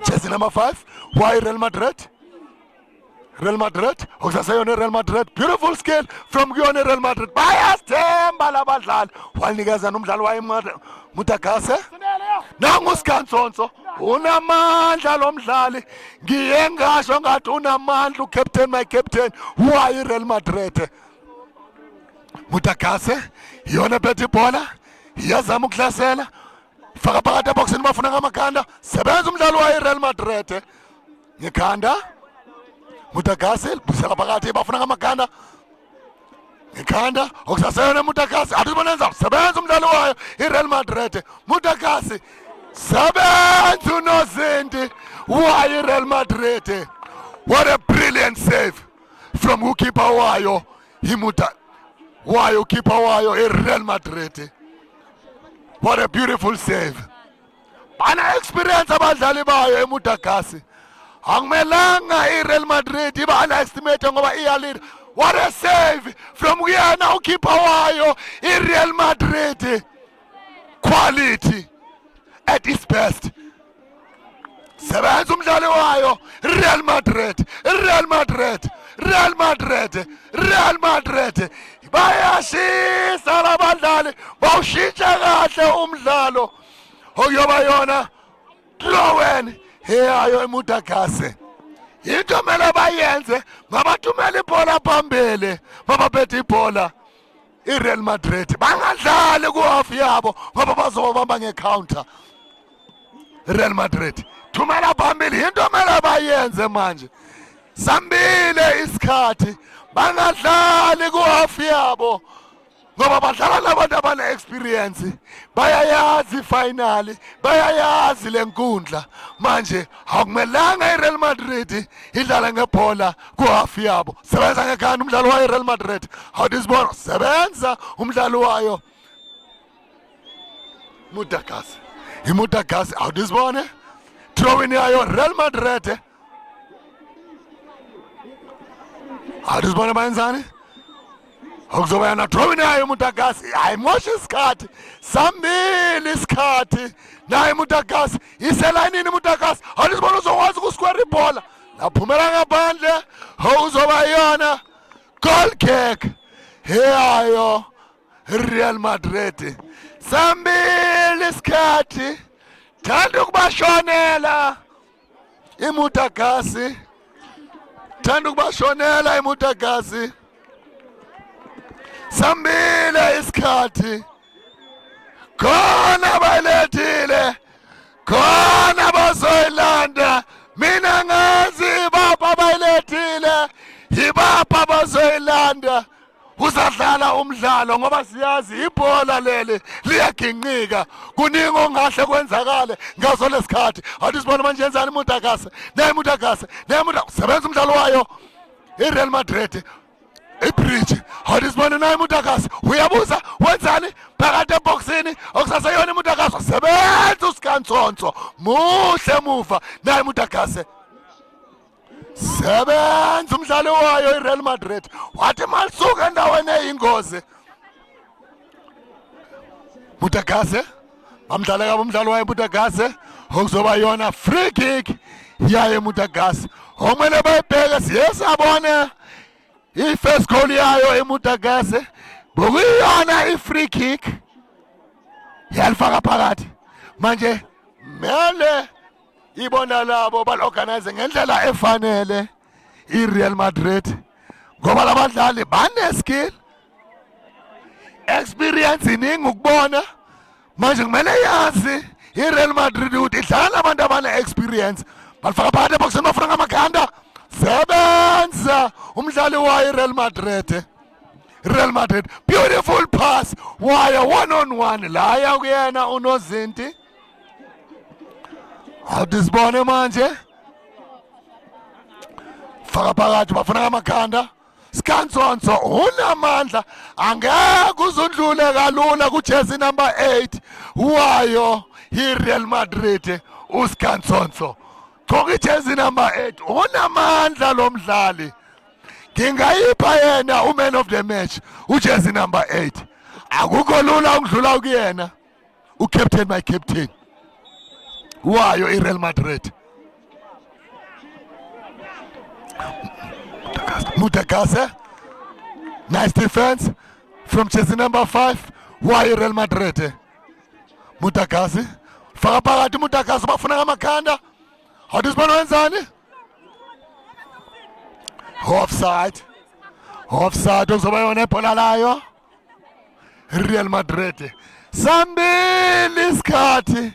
jersey number 5 why Real Madrid okusaseyona Real Madrid beautiful skill from kuyona Real Madrid bayasithemba labadlali wanikeza nomdlalo wayo Mutakase nangu Sigantsonso unamandla lomdlali ngiye ngasho ngathi unamandla ucaptain my captain why Real Madrid Mutakase yona phethe ibhola iyazama ukuhlasela faka phakathi eboxini bafuna ngamakhanda sebenza umdlalo wayo Real Madrid ngekhanda Mutakase busela phakathi bafuna ngamakhanda ngekhanda okusaseyona Mutakase athibonenza sebenza umdlalo wayo iReal Madrid Mutakase sebenza unozinti wayo iReal Madrid what a brilliant save from goalkeeper wayo keeper wayo iReal Madrid what a beautiful save bana experience abadlali bayo eMutakase akumelanga iReal Madrid iba underestimate ngoba iyalira what a save from kuyena ukeeper wayo iReal Madrid quality at its best sebenza umdlalo wayo Real Madrid bayashisa labadlali bawushintsha kahle umdlalo okuyoba yona throw-in heyayo eMutakase into mele bayenze mabathumela ibhola phambili mabaphethe ibhola iReal Madrid bangadlali ku-half yabo ngoba bazobamba ngecounter Real Madrid thumela phambili into mele bayenze manje sambile isikhathi bangadlali ku-half yabo ngoba badlala nabantu abane-experience bayayazi finali bayayazi lenkundla manje akumelanga iReal Madrid idlala ngebhola ku-half yabo sebenza ngekhanda umdlalo wayo iReal Madrid awudisibona sebenza umdlalo wayo Mutakase awudisibone throwing yayo Real Madrid awudisibone bayenzani okuzoba yana throwing yayo Mutakase ayimosha isikhathi sambili isikhathi naye Mutakase iselayinini Mutakase awudisibone uzokwazi ukusquare ibhola laphumela ngaphandle uzoba yona goal kick heyayo Real Madrid sambili isikhathi thanda ukubashonela iMutakase sambile isikhathi khona bayilethile khona bazoyilanda mina ngazi baba bayilethile yibaba bazoyilanda uzadlala umdlalo ngoba siyazi ibhola leli liyaginqika kuningi ongahle kwenzakale ngaso lesikhathi athi sibona manje yenzani Mutakase sebenza umdlalo wayo iReal Madrid ibridge athi sibona naye Mutakase uyabuza wenzani phakathi eboxini okusaseyona Mutakase sebenza uSigantsonso muhle muva naye Mutakase sebenza umdlalo wayo iReal Madrid wathi malisuka endaweni eyingozi Mutakase bamdlala kabo umdlalo wayo Mutakase okuzoba yona free kick yayo Mutakase omele bayibheke siyesabona i-first goal yayo eMutakase bokuyona i-free kick yalifaka phakathi manje mele ibona labo balorganize ngendlela efanele iReal Madrid ngoba labadlali bane skill experience iningi ukubona manje kumele yazi iReal Madrid ukuthi idlala abantu abane experience balifaka phakathi eboxini bafuna ngamakhanda sebenza umdlali wayo iReal Madrid Real Madrid. Beautiful pass. Wire one-on-one. Laya kuyena unozinti. Awudisibone manje. Faka phakathi bafuna amakhanda. Skantsonso unamandla angeke uzundlule kalula ku jersey number 8 wayo iReal Madrid uSkantsonso. Gqoka jersey number 8 unamandla lo mdlali. Ngingayipha yena uman of the match ujersey number 8. Akukho lula ukudlula kuyena. Ucaptain my captain. Wayo iReal Madrid. Mutakase, nice defense from jersey number 5. Why Real Madrid? Mutakase, faka phakathi Mutakase bafuna ngamakhanda. Awudisibona wenzani? Offside. Offside okuzoba yona ibhola layo. Real Madrid. Sambili isikhathi.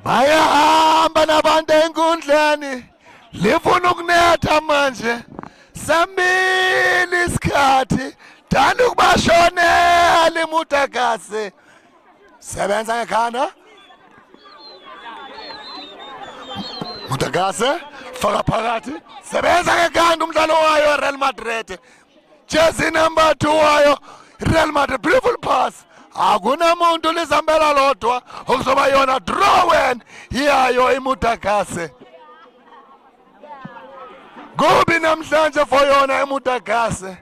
Bayahamba nabantu enkundleni. Lifuna ukunetha manje. Sambili isikhathi dani ukubashonela Mutakase. Sebenza ngekhanda. Mutakase faka phakathi. Sebenza ngekhanda umdlalo wayo Real Madrid. Jersey number 2 wayo Real Madrid. Beautiful pass. Akunamuntu lizambela lodwa okuzoba yona draw yayo iMutakase. Kubi namhlanje for yona eMutakase.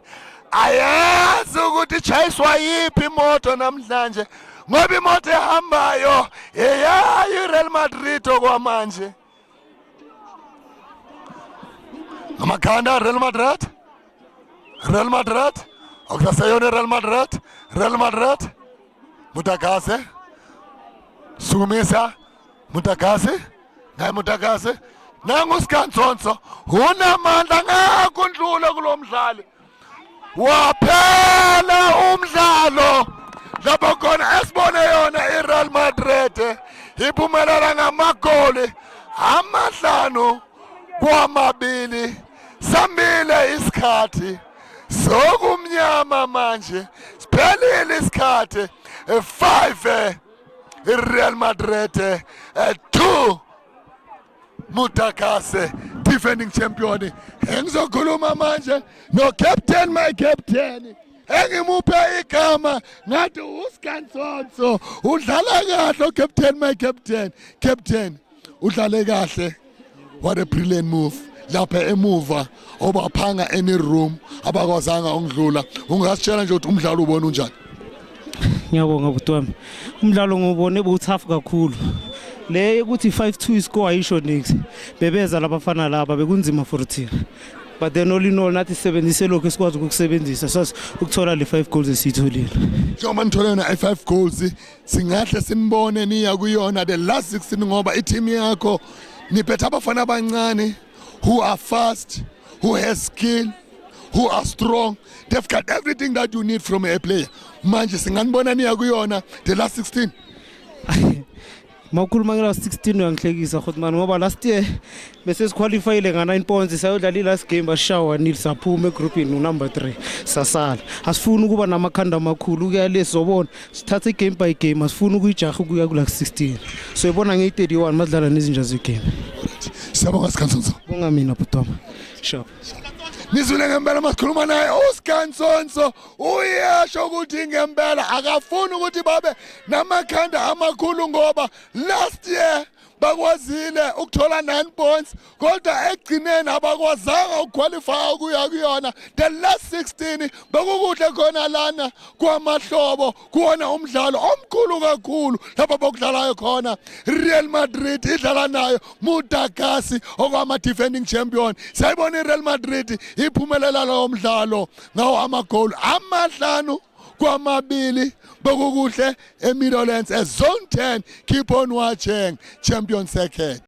Ayazi ukuthi chayiswa yipi imoto namhlanje ngoba imoto ehambayo eyayi Real Madrid okwamanje. Amakhanda Real Madrid. Real Madrid. Okusayona Real Madrid. Real Madrid. Mutakase. Sumisa Mutakase. Ngayi Mutakase. Nangu Skantsonso unamandla ngakundlula kulomdlali. Waphela umdlalo. Lapho khona esibone yona iReal Madrid iphumelela ngamagoli 5-2. Sambile isikhathi. Sokumnyama manje. Siphelile isikhathi. 5 iReal Madrid 2 Mutakase defending champion. Engizokhuluma manje no captain my captain. Engimuphe igama ngathi uSkantsonso udlala kahle captain my captain. Captain udlale kahle. What a brilliant move. Lapha emuva obaphanga any room abakwazanga ukudlula. Ungasitshela nje ukuthi umdlalo ubona unjani? Ngiyabonga bhuti wami. Umdlalo ngubone butough kakhulu. Le ukuthi 5-2 iscore ayisho nix. Bebeza labafana laba bekunzima for thina. But then all in all nathi sebenzise lokho esikwazi ukukusebenzisa sas ukuthola le 5 goals esitholile. Njengoba nithola na 5 goals singahle sinibone niya kuyona the last 16 ngoba i-team yakho niphethe abafana abancane who are fast, who has skill, who are strong. They've got everything that you need from a player. Manje singanibona niya kuyona the last 16. Mawukhuluma ngela 16 uyangihlekisa Khotman ngoba last year bese siqualifyile nga9 points sayodlala last game bashawa nil saphuma egroupini number 3 sasala. Asifuni ukuba namakhanda amakhulu kuyale sobona sithatha igame by game asifuni ukuyijaha ukuya ku 16. So yibona nge31 madlala nezinja zegame. Siyabonga Skantsonso. Bonga mina butoma. Sharp. Nizule ngempela masikhuluma naye uSkantsonso uyasho ukuthi ngempela akafuni ukuthi babe namakhanda amakhulu ngoba last year bakwazile ukuthola 9 points kodwa egcineni abakwazanga ukuqualify ukuya kuyona the last 16 bakukuhle khona lana kwamahlobo kuona umdlalo omkhulu kakhulu lapho bokudlalayo khona Real Madrid idlala nayo Mutakase okwama defending champion. Sayibona iReal Madrid iphumelela lo mdlalo ngawo amagoli 5-2 bokukuhle eMidlands zone 10. Keep on watching Champion Second.